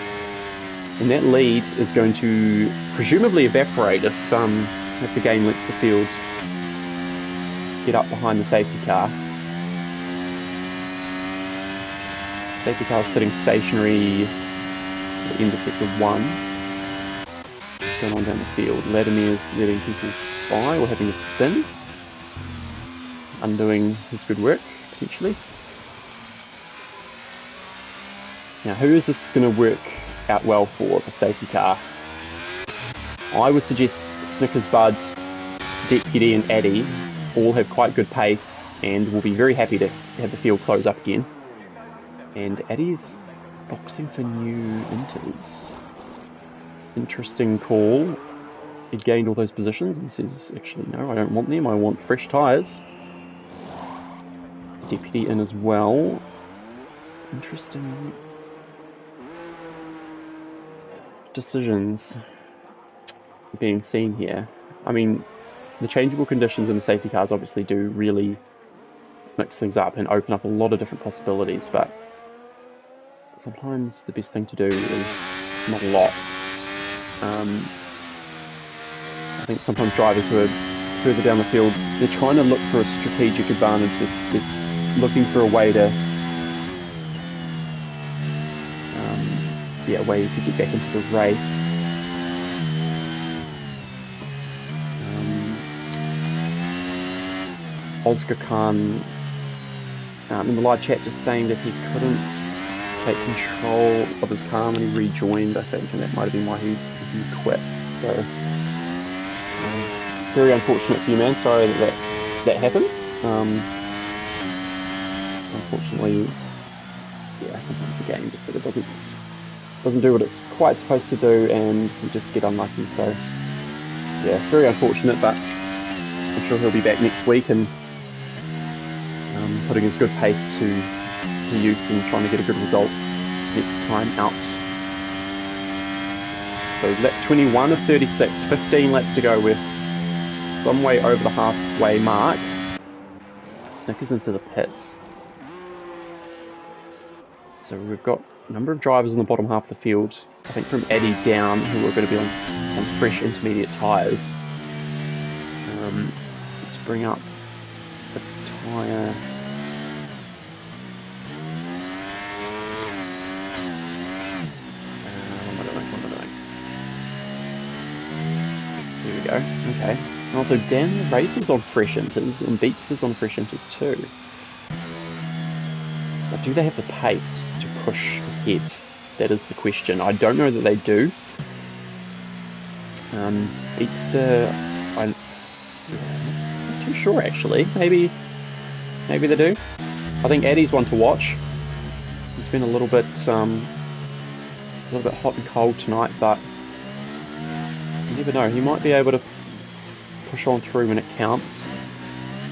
and that lead is going to presumably evaporate if the game lets the field get up behind the safety car. Safety car is sitting stationary at the end of sector 1. What's going on down the field? Latimer's letting people by or having a spin, undoing his good work potentially. Now, who is this going to work out well for, the safety car? I would suggest Snickers, Bud, Deputy and Addy all have quite good pace and will be very happy to have the field close up again. And Addy's boxing for new inters. Interesting call. He gained all those positions and says, actually, no, I don't want them, I want fresh tyres. Deputy in as well. Interesting decisions being seen here. I mean, the changeable conditions in the safety cars obviously do really mix things up and open up a lot of different possibilities, but sometimes the best thing to do is not a lot. I think sometimes drivers who are further down the field, they're trying to look for a strategic advantage. They're looking for a way to a way to get back into the race. Oscar Khan in the live chat just saying that he couldn't take control of his car when he rejoined, I think, and that might have been why he quit. So very unfortunate for you, man. Sorry that happened. Unfortunately, yeah, sometimes the game just sort of doesn't do what it's quite supposed to do, and you just get unlucky. So yeah, very unfortunate, but sure he'll be back next week and putting his good pace to use and trying to get a good result next time out. So lap 21 of 36, 15 laps to go. We're some way over the halfway mark. Snickers into the pits. So we've got a number of drivers in the bottom half of the field, I think from Addy down, who are going to be on fresh intermediate tyres. Let's bring up the tyre. Here we go. Okay. And also Dan Racer's on fresh inters and Beatster's on fresh inters too. But do they have the pace to push ahead? That is the question. I don't know that they do. Beatster, I'm not too sure actually. Maybe they do. I think Addy's one to watch. He's been a little bit hot and cold tonight, but you never know. He might be able to push on through when it counts.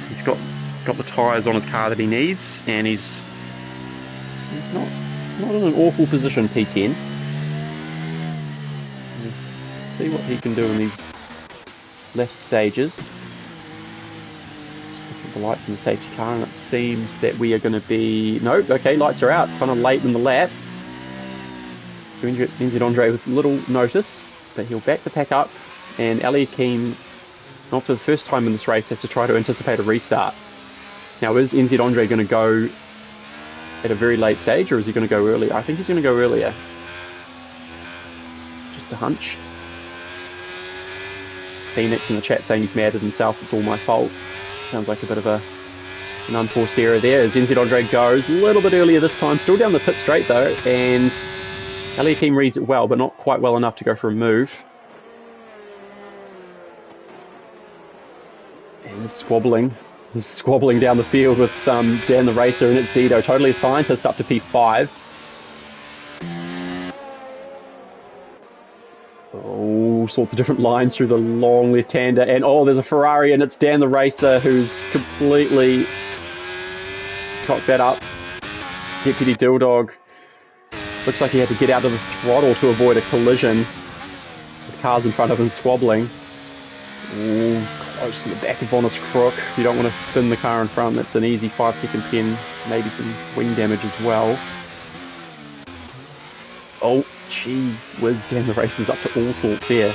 He's got the tyres on his car that he needs, and he's not in an awful position, P10. Let's see what he can do in these latter stages. Just looking at the lights in the safety car, and it seems that we are going to be... Nope, okay, lights are out, kind of late in the lap. So NZ Andre with little notice, but he'll back the pack up, and Ali Akeem, not for the first time in this race, has to try to anticipate a restart. Now, is NZ Andre going to go at a very late stage, or is he going to go earlier? I think he's going to go earlier. Just a hunch. Phoenix in the chat saying he's mad at himself, it's all my fault. Sounds like a bit of an unforced error there as NZ Andre goes a little bit earlier this time, still down the pit straight though, and Ali Akeem reads it well, but not quite well enough to go for a move. And he's squabbling down the field with Dan the Racer, and it's Dido, totally a scientist, up to P5. All sorts of different lines through the long left-hander, and oh, there's a Ferrari, and it's Dan the Racer who's completely cocked that up. Deputy Dilldog looks like he had to get out of the throttle to avoid a collision with cars in front of him squabbling. Ooh, close to the back of Honest Crook. You don't want to spin the car in front. That's an easy 5-second pin, maybe some wing damage as well. Oh, gee whiz, Dan the Racer's up to all sorts here.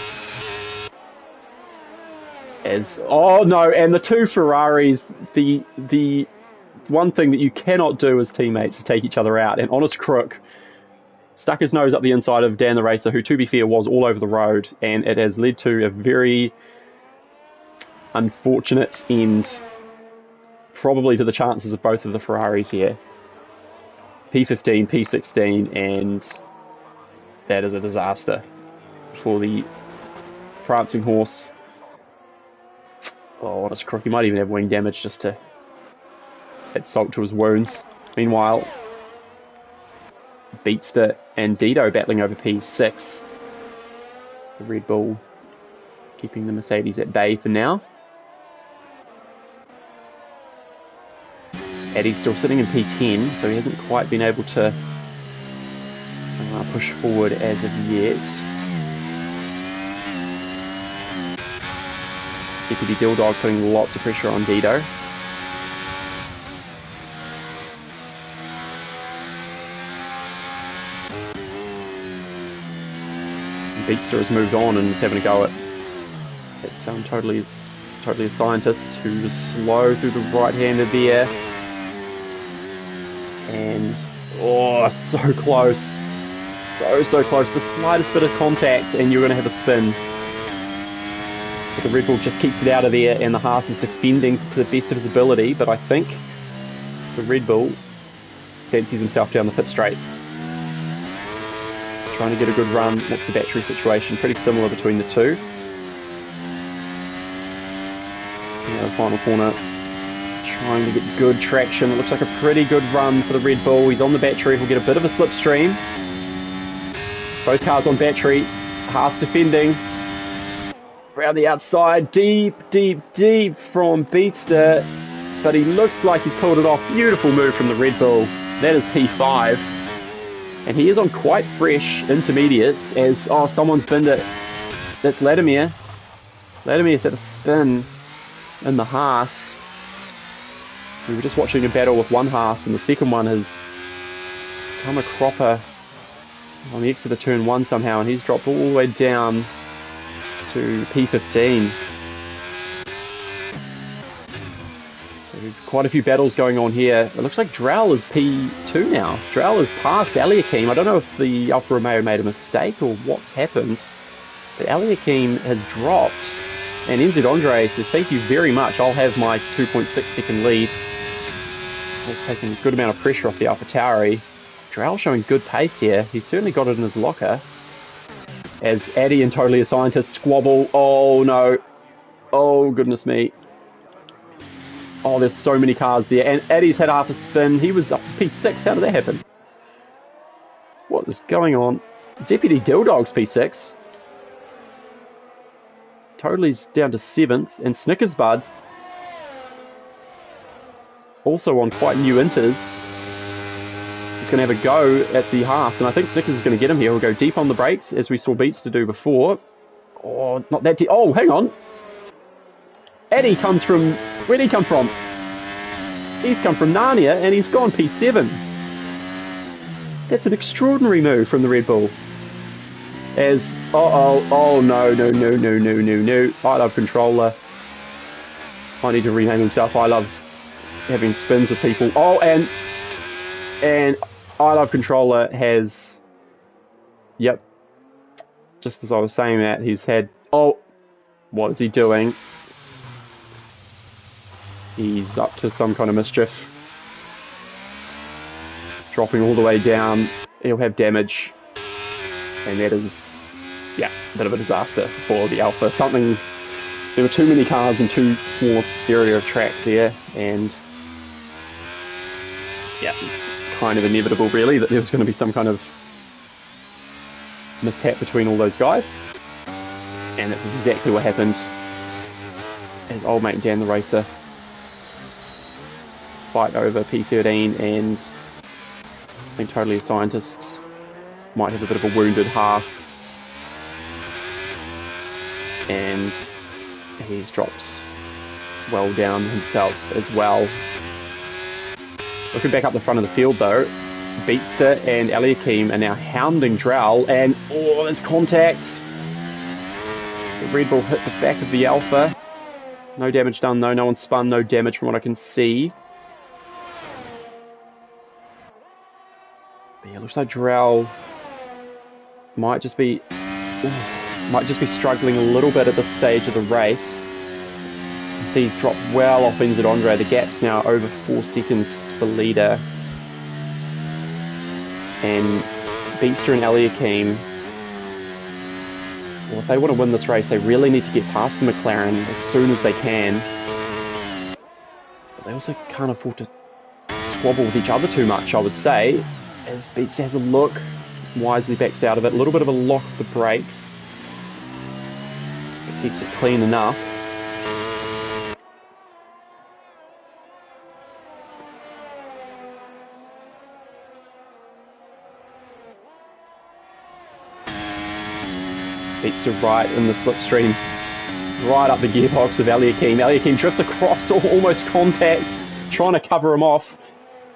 Oh no, and the two Ferraris, the one thing that you cannot do as teammates is take each other out, and Honest Crook stuck his nose up the inside of Dan the Racer, who, to be fair, was all over the road, and it has led to a very unfortunate end, probably to the chances of both of the Ferraris here. P15, P16, and that is a disaster for the prancing horse. Oh, what a crook. He might even have wing damage just to add salt to his wounds. Meanwhile, Beatster and Dido battling over P6. The Red Bull keeping the Mercedes at bay for now. Addy's still sitting in P10, so he hasn't quite been able to push forward as of yet. Deputy Dilldog putting lots of pressure on Dido. Beatster has moved on and is having a go at totally a scientist who was slow through the right-hander there. And oh, so close, so close. The slightest bit of contact and you're going to have a spin. But the Red Bull just keeps it out of there, and the Haas is defending to the best of his ability, but I think the Red Bull fancies himself down the pit straight. Trying to get a good run. That's the battery situation, pretty similar between the two. Now the final corner, trying to get good traction. It looks like a pretty good run for the Red Bull. He's on the battery, he'll get a bit of a slipstream. Both cars on battery, Haas defending. Around the outside, deep from Beatster, but he looks like he's pulled it off. Beautiful move from the Red Bull. That is P5, and he is on quite fresh intermediates as, oh, someone's binned it. That's Vladimir. Vladimir's had a spin in the Haas. We were just watching a battle with one Haas, and the second one has come a cropper on the exit of turn 1 somehow, and he's dropped all the way down to P15. So quite a few battles going on here. It looks like Drell is P2 now. Drell is past Aliakim. I don't know if the Alfa Romeo made a mistake or what's happened, but Aliakim has dropped, and NZ Andre says thank you very much, I'll have my 2.6 second lead. That's taking a good amount of pressure off the AlphaTauri. Drell showing good pace here. He's certainly got it in his locker. As Addy and Totally a Scientist squabble. Oh no. Oh goodness me. Oh, there's so many cars there. And Addy's had half a spin. He was up to P6. How did that happen? What is going on? Deputy Dilldog's P6. Totally's down to 7th. And Snickersbud, also on quite new inters, he's going to have a go at the Haas, and I think Snickers is going to get him here. He'll go deep on the brakes, as we saw Beats to do before. Oh, not that deep. Oh, hang on. Addy comes from... Where'd he come from? He's come from Narnia, and he's gone P7. That's an extraordinary move from the Red Bull. As... Oh, no. I Love Controller. I need to rename himself. I Love having spins with people. Oh, and I Love Controller has, yep, just as I was saying that, he's had, oh, what is he doing? He's up to some kind of mischief. Dropping all the way down. He'll have damage. And that is, yeah, a bit of a disaster for the Alpha. There were too many cars in too small area of track there, and yeah, it's kind of inevitable really that there was going to be some kind of mishap between all those guys, and that's exactly what happened as old mate Dan the Racer fight over P13, and I think Totally a Scientist might have a bit of a wounded Haas, and he's dropped well down himself as well. Looking back up the front of the field though, Beatster and Aliakim are now hounding Drell, and oh, there's contact. The Red Bull hit the back of the Alpha. No damage done though, no one spun, no damage from what I can see. But yeah, looks like Drell might just be struggling a little bit at this stage of the race. You can see he's dropped well off NZ Andre. The gap's now over 4 seconds to the leader. And Beatster and Aliakim, well, if they want to win this race, they really need to get past the McLaren as soon as they can. But they also can't afford to squabble with each other too much, I would say. As Beatster has a look, wisely backs out of it. A little bit of a lock of the brakes. It keeps it clean enough. Beatster right in the slipstream, right up the gearbox of Aliakim. Aliakim drifts across, almost contact, trying to cover him off.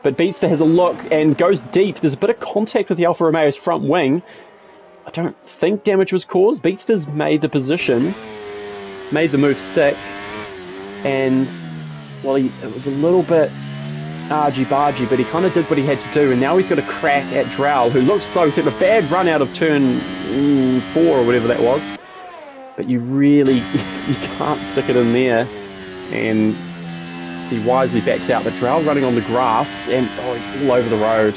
But Beatster has a look and goes deep. There's a bit of contact with the Alfa Romeo's front wing. I don't think damage was caused. Beatster's made the position, made the move stick, and well, it was a little bit argy-bargy, but he kind of did what he had to do, and now he's got a crack at Drell, who looks though he's had a bad run out of turn 4 or whatever that was. But you can't stick it in there, and he wisely backs out. But Drell running on the grass, and oh, he's all over the road.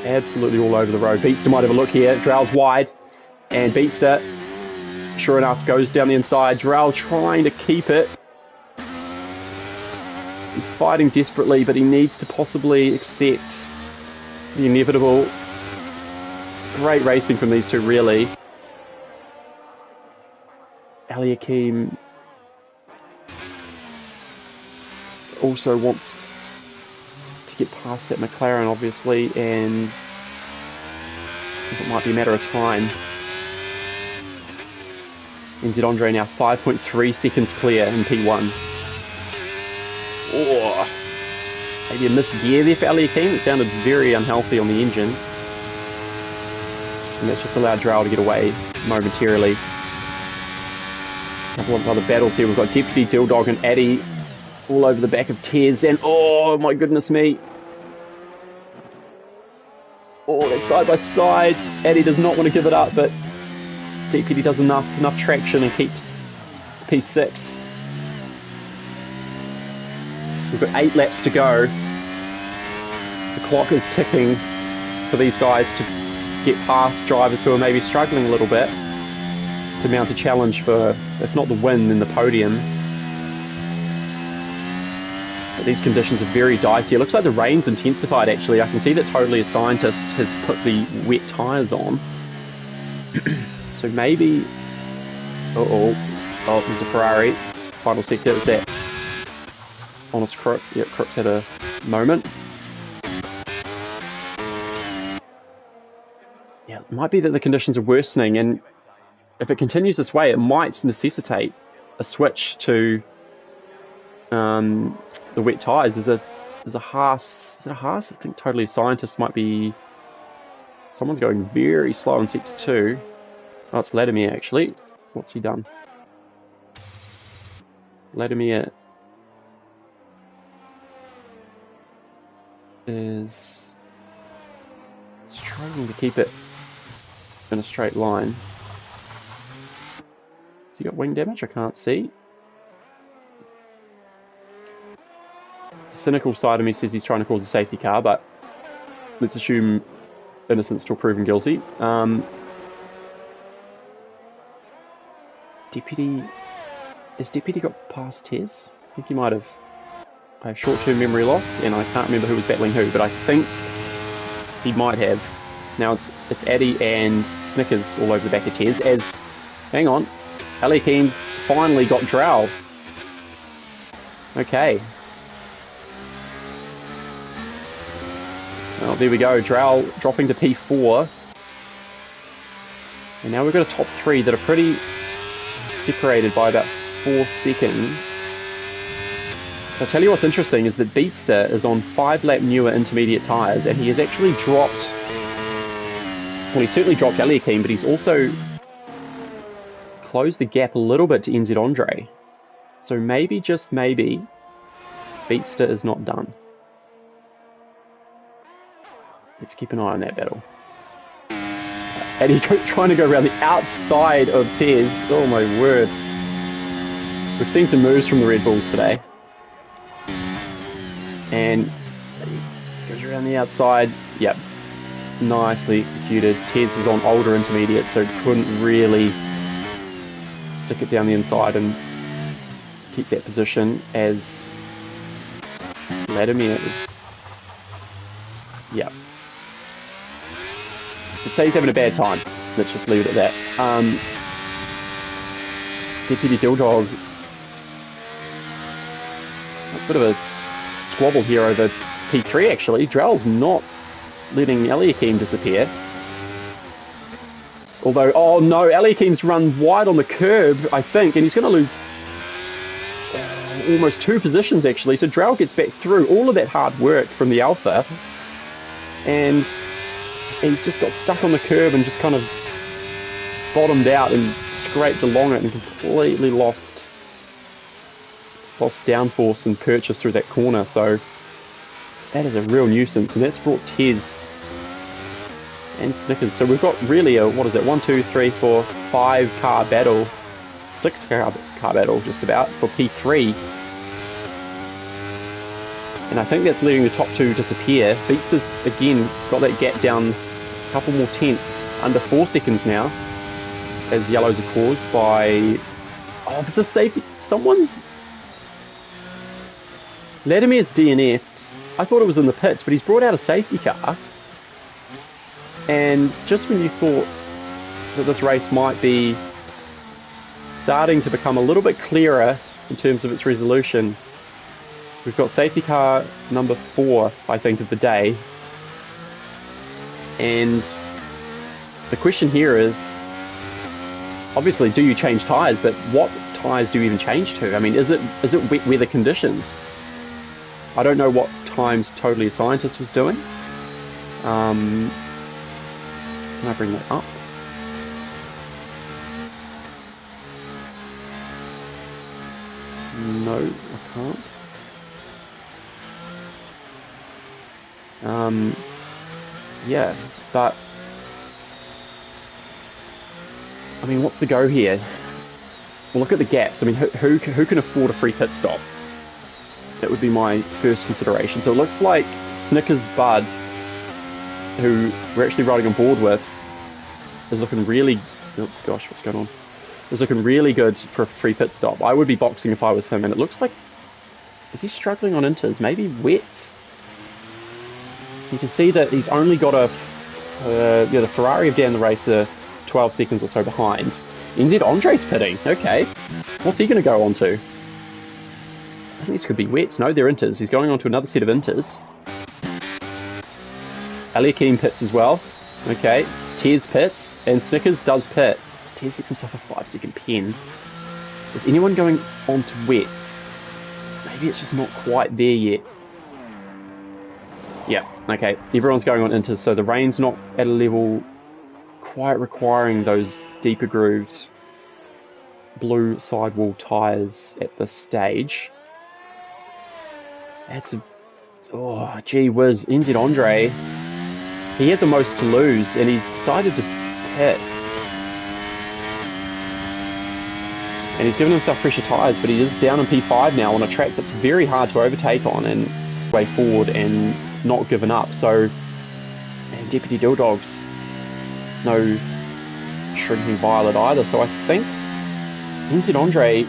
Absolutely all over the road. Beatster might have a look here. Drell's wide, and Beatster, sure enough, goes down the inside. Drell trying to keep it. He's fighting desperately, but he needs to possibly accept the inevitable. Great racing from these two, really. Eliakim also wants to get past that McLaren, obviously, and it might be a matter of time. NZ Andre now 5.3 seconds clear in P1. Oh, maybe a missed gear there for Eliakim. It sounded very unhealthy on the engine. And that's just allowed Drell to get away momentarily. A couple of other battles here. We've got Deputy, Dilldog and Addy all over the back of Tez. And oh my goodness me. Oh, they're side by side. Addy does not want to give it up, but Deputy does enough traction and keeps P6. We've got 8 laps to go. The clock is ticking for these guys to get past drivers who are maybe struggling a little bit to mount a challenge for, if not the win, then the podium. But these conditions are very dicey. It looks like the rain's intensified actually. I can see that Totally a Scientist has put the wet tyres on. So maybe... Oh, there's a Ferrari. Final sector, is that Honest Crook? Yeah, Crook's had a moment. Yeah, it might be that the conditions are worsening, and if it continues this way, it might necessitate a switch to the wet tyres. There's a Haas. Is it a Haas? I think Totally a Scientist might be... Someone's going very slow in sector 2. Oh, it's Vladimir actually. What's he done? Vladimir is struggling to keep it in a straight line. Has he got wing damage? I can't see. The cynical side of me says he's trying to cause a safety car, but let's assume innocent till proven guilty. Deputy... Has Deputy got past Tez? I think he might have. I have short-term memory loss, and I can't remember who was battling who, but I think he might have. Now it's Addy and Snickers all over the back of Tez, as... Hang on. Eliakim's finally got Drow. Okay. Well, there we go. Drow dropping to P4. And now we've got a top 3 that are pretty separated by about 4 seconds. I'll tell you what's interesting is that Beatster is on 5-lap newer intermediate tyres, and he has actually dropped... Well, he certainly dropped Eliakim, but he's also closed the gap a little bit to NZ Andre. So maybe, just maybe, Beatster is not done. Let's keep an eye on that battle. And he's trying to go around the outside of Tez. Oh my word. We've seen some moves from the Red Bulls today. And he goes around the outside. Yep. Nicely executed. Tez is on older intermediate, so couldn't really stick it down the inside and keep that position, as Vladimir is... Yep. Let's say he's having a bad time. Let's just leave it at that. Deputy Dilldog. That's a bit of a squabble here over P3 actually. Drell's not letting Eliakim disappear. Although, oh no, Eliakim's run wide on the curb, I think, and he's going to lose almost 2 positions actually. So Drell gets back through all of that hard work from the Alpha, and he's just got stuck on the curb and just kind of bottomed out and scraped along it and completely lost downforce and purchase through that corner. So that is a real nuisance, and that's brought Tez and Snickers. So we've got really a, what is it, 1, 2, 3, 4, 5 car battle, 6 car battle just about for P3. And I think that's letting the top 2 disappear. Beatster's again got that gap down a couple more tenths, under 4 seconds now, as yellows are caused by... Oh, there's a safety... Someone's... Vladimir's DNF'd. I thought it was in the pits, but he's brought out a safety car. And just when you thought that this race might be starting to become a little bit clearer in terms of its resolution. We've got safety car number 4, I think, of the day. And the question here is, obviously, do you change tyres? But what tyres do you even change to? I mean, is it wet weather conditions? I don't know what times Totally a Scientist was doing. Can I bring that up? No, I can't. Yeah, but I mean, what's the go here? Well, look at the gaps. I mean, who can afford a free pit stop? That would be my first consideration. So it looks like Snickers Bud, who we're actually riding on board with, is looking really... Oh gosh, what's going on? Is looking really good for a free pit stop. I would be boxing if I was him, and it looks like... Is he struggling on inters? Maybe wets? You can see that he's only got a... yeah, the Ferrari have down the race 12 seconds or so behind. NZ Andre's pitting. Okay. What's he going to go on to? I think these could be wets. No, they're inters. He's going on to another set of inters. Aliakim pits as well. Okay. Tez pits. And Snickers does pit. Tez gets himself a 5-second pen. Is anyone going on to wets? Maybe it's just not quite there yet. Yeah, okay. Everyone's going on inters, so the rain's not at a level quite requiring those deeper grooves. Blue sidewall tyres at this stage. That's a... Oh, gee whiz. NZ Andre. He had the most to lose, and he's decided to pit. And he's given himself fresher tyres, but he is down in P5 now on a track that's very hard to overtake on and way forward and not given up. So, and Deputy Dildog's no shrinking violet either. So I think NZ Andre,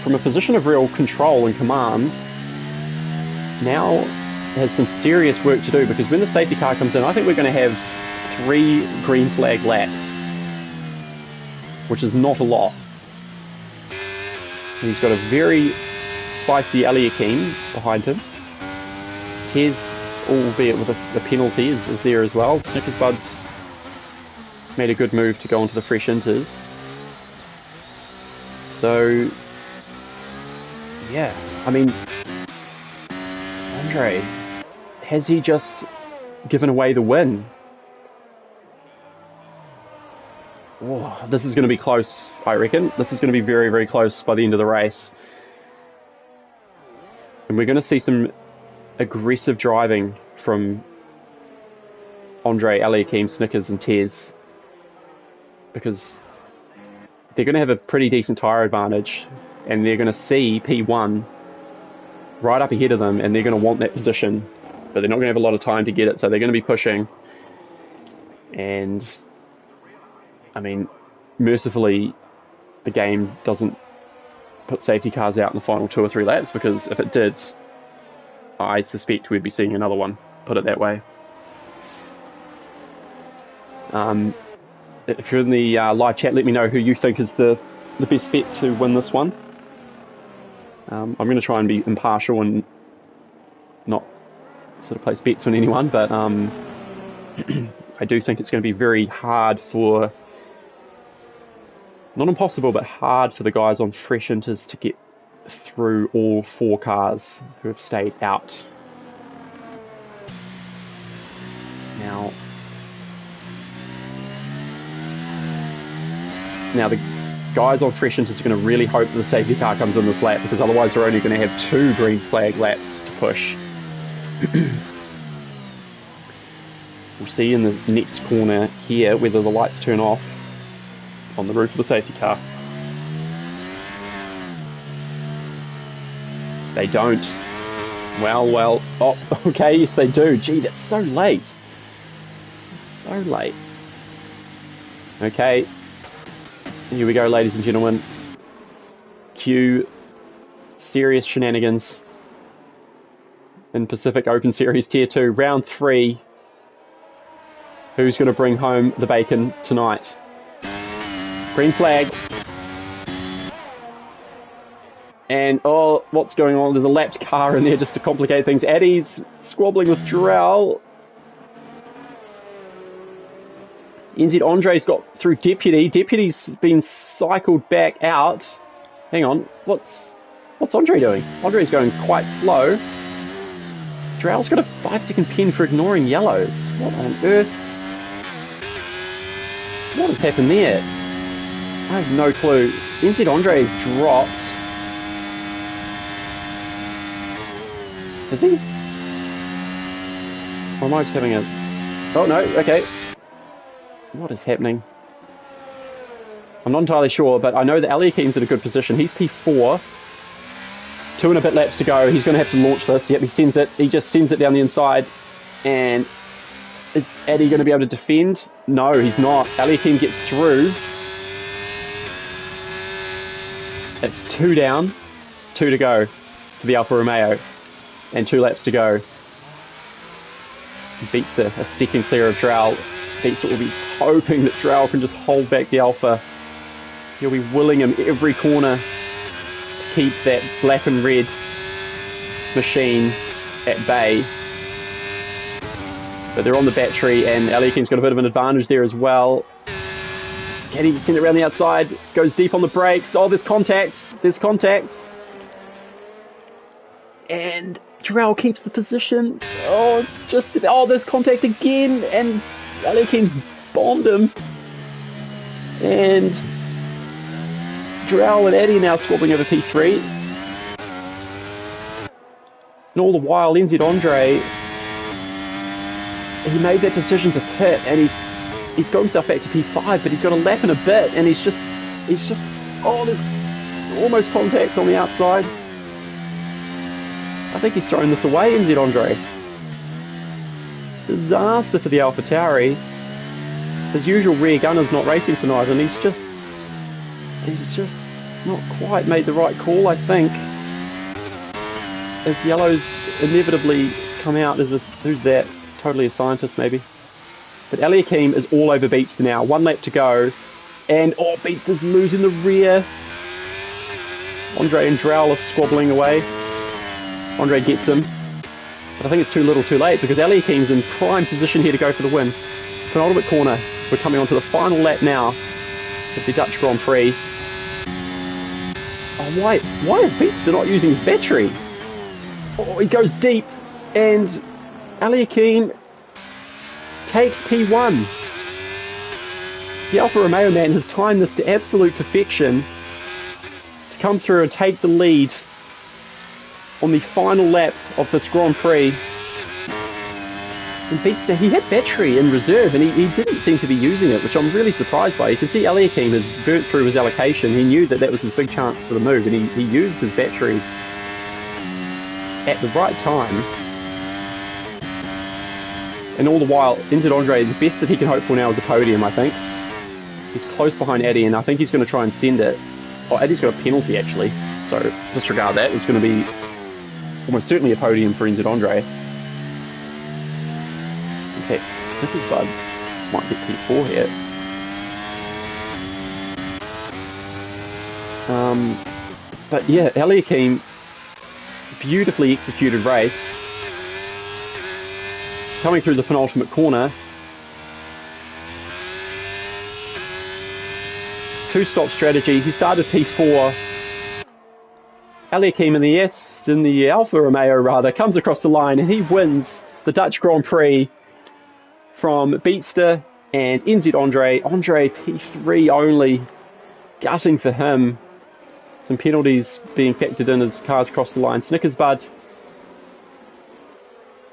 from a position of real control and command, now has some serious work to do, because when the safety car comes in, I think we're going to have 3 green flag laps, which is not a lot. He's got a very spicy Aliakim behind him. Tez, albeit with a penalty, is there as well. Snickers Bud's made a good move to go onto the fresh inters. So, yeah, I mean, Andre, has he just given away the win? Oh, this is going to be close, I reckon. This is going to be very, very close by the end of the race. And we're going to see some aggressive driving from Andre, Aliakim, Snickers and Tez, because they're going to have a pretty decent tyre advantage, and they're going to see P1 right up ahead of them, and they're going to want that position, but they're not going to have a lot of time to get it, so they're going to be pushing. And I mean, mercifully, the game doesn't put safety cars out in the final 2 or 3 laps, because if it did, I suspect we'd be seeing another one, put it that way. If you're in the live chat, let me know who you think is the best bet to win this one. I'm going to try and be impartial and not sort of place bets on anyone, but I do think it's going to be very hard for... Not impossible, but hard for the guys on fresh inters to get through all 4 cars who have stayed out. Now the guys on fresh inters are going to really hope that the safety car comes in this lap, because otherwise they're only going to have 2 green flag laps to push. We'll see in the next corner here whether the lights turn off on the roof of the safety car. They don't. Well, oh, okay, yes they do. Gee, that's so late. It's so late. Okay, here we go, ladies and gentlemen. Cue serious shenanigans in Pacific Open Series Tier 2, Round 3. Who's going to bring home the bacon tonight? Green flag. And, oh, what's going on? There's a lapped car in there just to complicate things. Addy's squabbling with Drell. NZ Andre's got through Deputy. Deputy's been cycled back out. Hang on, what's Andre doing? Andre's going quite slow. Drell's got a 5-second pin for ignoring yellows. What on earth? What has happened there? I have no clue. NZ Andre's dropped. Is he? Or am I just having a... Oh no, okay. What is happening? I'm not entirely sure, but I know that Ali Akeem's in a good position. He's P4. 2 and a bit laps to go. He's going to have to launch this. Yep, he sends it. He just sends it down the inside. And is Addy going to be able to defend? No, he's not. Ali Akeem gets through. It's 2 down. 2 to go for the Alfa Romeo. And 2 laps to go. Beatster a second clear of Drell. Beatster will be hoping that Drell can just hold back the Alfa. He'll be willing him every corner to keep that black and red machine at bay. But they're on the battery, and Ali Akeem's got a bit of an advantage there as well. Can he send it around the outside? Goes deep on the brakes. Oh, there's contact. There's contact. And Drell keeps the position. Oh, just about. Oh, there's contact again, and Ali Akeem's bombed him. And Drell and Addy now squabbling over P3. And all the while, NZ Andre, he made that decision to pit, and he's got himself back to P5, but he's got a lap and a bit, and he's just, oh, there's almost contact on the outside. I think he's thrown this away, NZ Andre. Disaster for the AlphaTauri. His usual rear gunner's not racing tonight, and he's just not quite made the right call, I think. As yellows inevitably come out as a, who's that? Totally a scientist, maybe. But Ali Akeem is all over Beatster now. 1 lap to go. And, oh, Beatster's losing the rear. Andre and Drell are squabbling away. Andre gets him. But I think it's too little too late, because Ali Akeem's in prime position here to go for the win. Penultimate corner. We're coming on to the final lap now of the Dutch Grand Prix. Oh, why is Beatster not using his battery? Oh, he goes deep, and Ali Akeem takes P1. The Alfa Romeo man has timed this to absolute perfection to come through and take the lead on the final lap of this Grand Prix. And Beatster, he had battery in reserve, and he didn't seem to be using it, which I'm really surprised by. You can see Ali Akeem has burnt through his allocation. He knew that was his big chance for the move, and he used his battery at the right time. And all the while, NZ Andre, the best that he can hope for now is a podium, I think. He's close behind Addy, and I think he's going to try and send it. Oh, Addy's got a penalty, actually. So disregard that. It's going to be almost certainly a podium for NZ Andre. In fact, Snickers Bud might get P4 here. But yeah, Ali Akeem, beautifully executed race. Coming through the penultimate corner. 2-stop strategy. He started P4. Ali Akeem in the Alfa Romeo rather, comes across the line, and he wins the Dutch Grand Prix from Beatster and NZ Andre. Andre P3 only, gutting for him. Some penalties being factored in as cars cross the line. Snickers Bud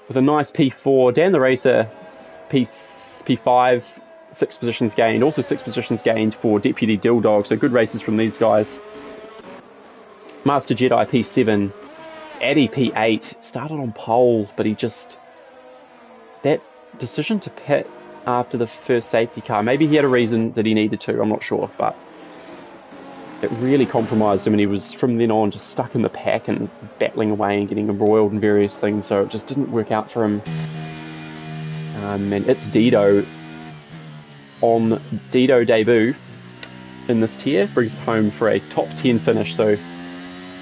with a nice P4. Dan the Racer P5, 6 positions gained. Also 6 positions gained for Deputy Dilldog. So good races from these guys. Master Jedi P7. Addy P8. Started on pole, but he just... that decision to pit after the first safety car. Maybe he had a reason that he needed to. I'm not sure, but it really compromised him, and he was from then on just stuck in the pack and battling away and getting embroiled in various things, so it just didn't work out for him. And it's Dido on Dido debut in this tier, brings it home for a top 10 finish, so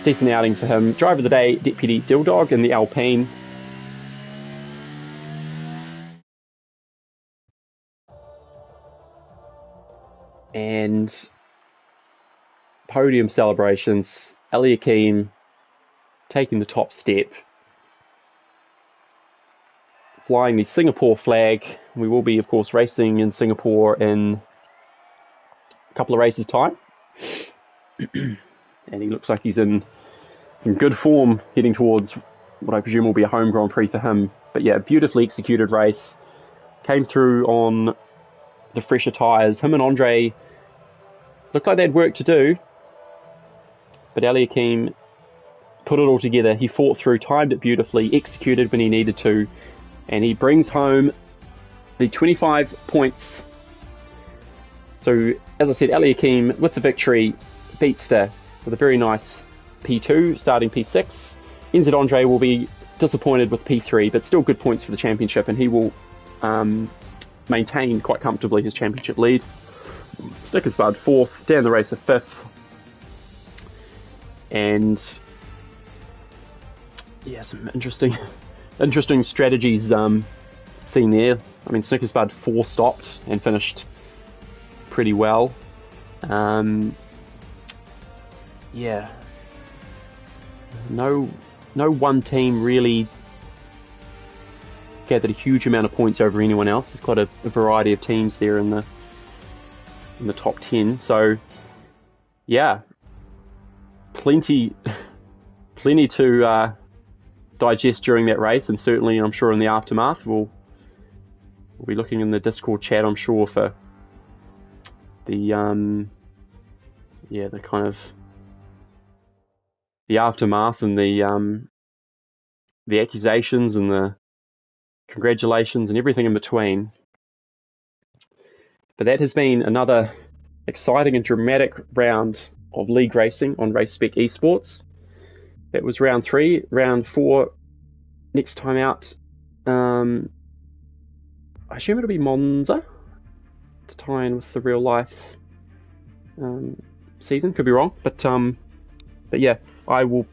decent outing for him. Driver of the day, Deputy Dildog in the Alpine. And podium celebrations, Eliakim taking the top step, flying the Singapore flag. We will be, of course, racing in Singapore in a couple of races' time. And he looks like he's in some good form heading towards what I presume will be a home Grand Prix for him. But yeah, beautifully executed race. Came through on the fresher tyres. Him and Andre looked like they had work to do, but Eliakim put it all together. He fought through, timed it beautifully, executed when he needed to, and he brings home the 25 points. So, as I said, Eliakim with the victory, Beatster with a very nice P2, starting P6. NZ Andre will be disappointed with P3, but still good points for the championship, and he will maintain quite comfortably his championship lead. Snickersbud 4th, Dan the Racer 5th. And yeah, some interesting strategies seen there. I mean, Snickersbud 4 stopped and finished pretty well. Yeah, no one team really gathered a huge amount of points over anyone else. There's quite a variety of teams there in the top 10. So yeah, plenty to digest during that race, and certainly I'm sure in the aftermath we'll be looking in the Discord chat, I'm sure, for the the kind of the aftermath and the accusations and the congratulations and everything in between. But that has been another exciting and dramatic round of league racing on Race Spec Esports. That was round 3. Round 4 next time out, I assume it'll be Monza to tie in with the real life season. Could be wrong, but yeah, I will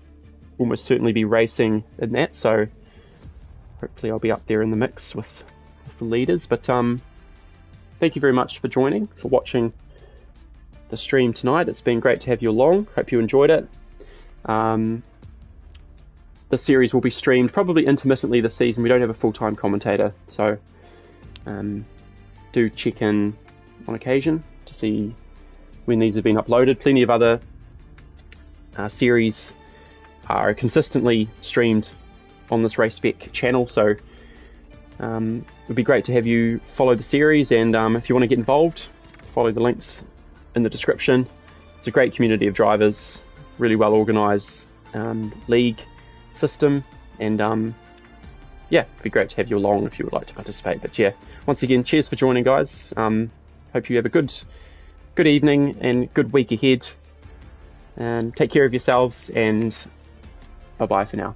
almost certainly be racing in that, so hopefully I'll be up there in the mix with the leaders. But thank you very much for joining, for watching the stream tonight. It's been great to have you along. Hope you enjoyed it. The series will be streamed probably intermittently this season. We don't have a full-time commentator, so do check in on occasion to see when these have been uploaded. Plenty of other series are consistently streamed on this Race Spec channel, so it would be great to have you follow the series, and if you want to get involved, follow the links in the description. It's a great community of drivers, really well organised league system, and yeah, it'd be great to have you along if you would like to participate. But yeah, once again, cheers for joining, guys. Hope you have a good evening and good week ahead, and take care of yourselves, and bye bye for now.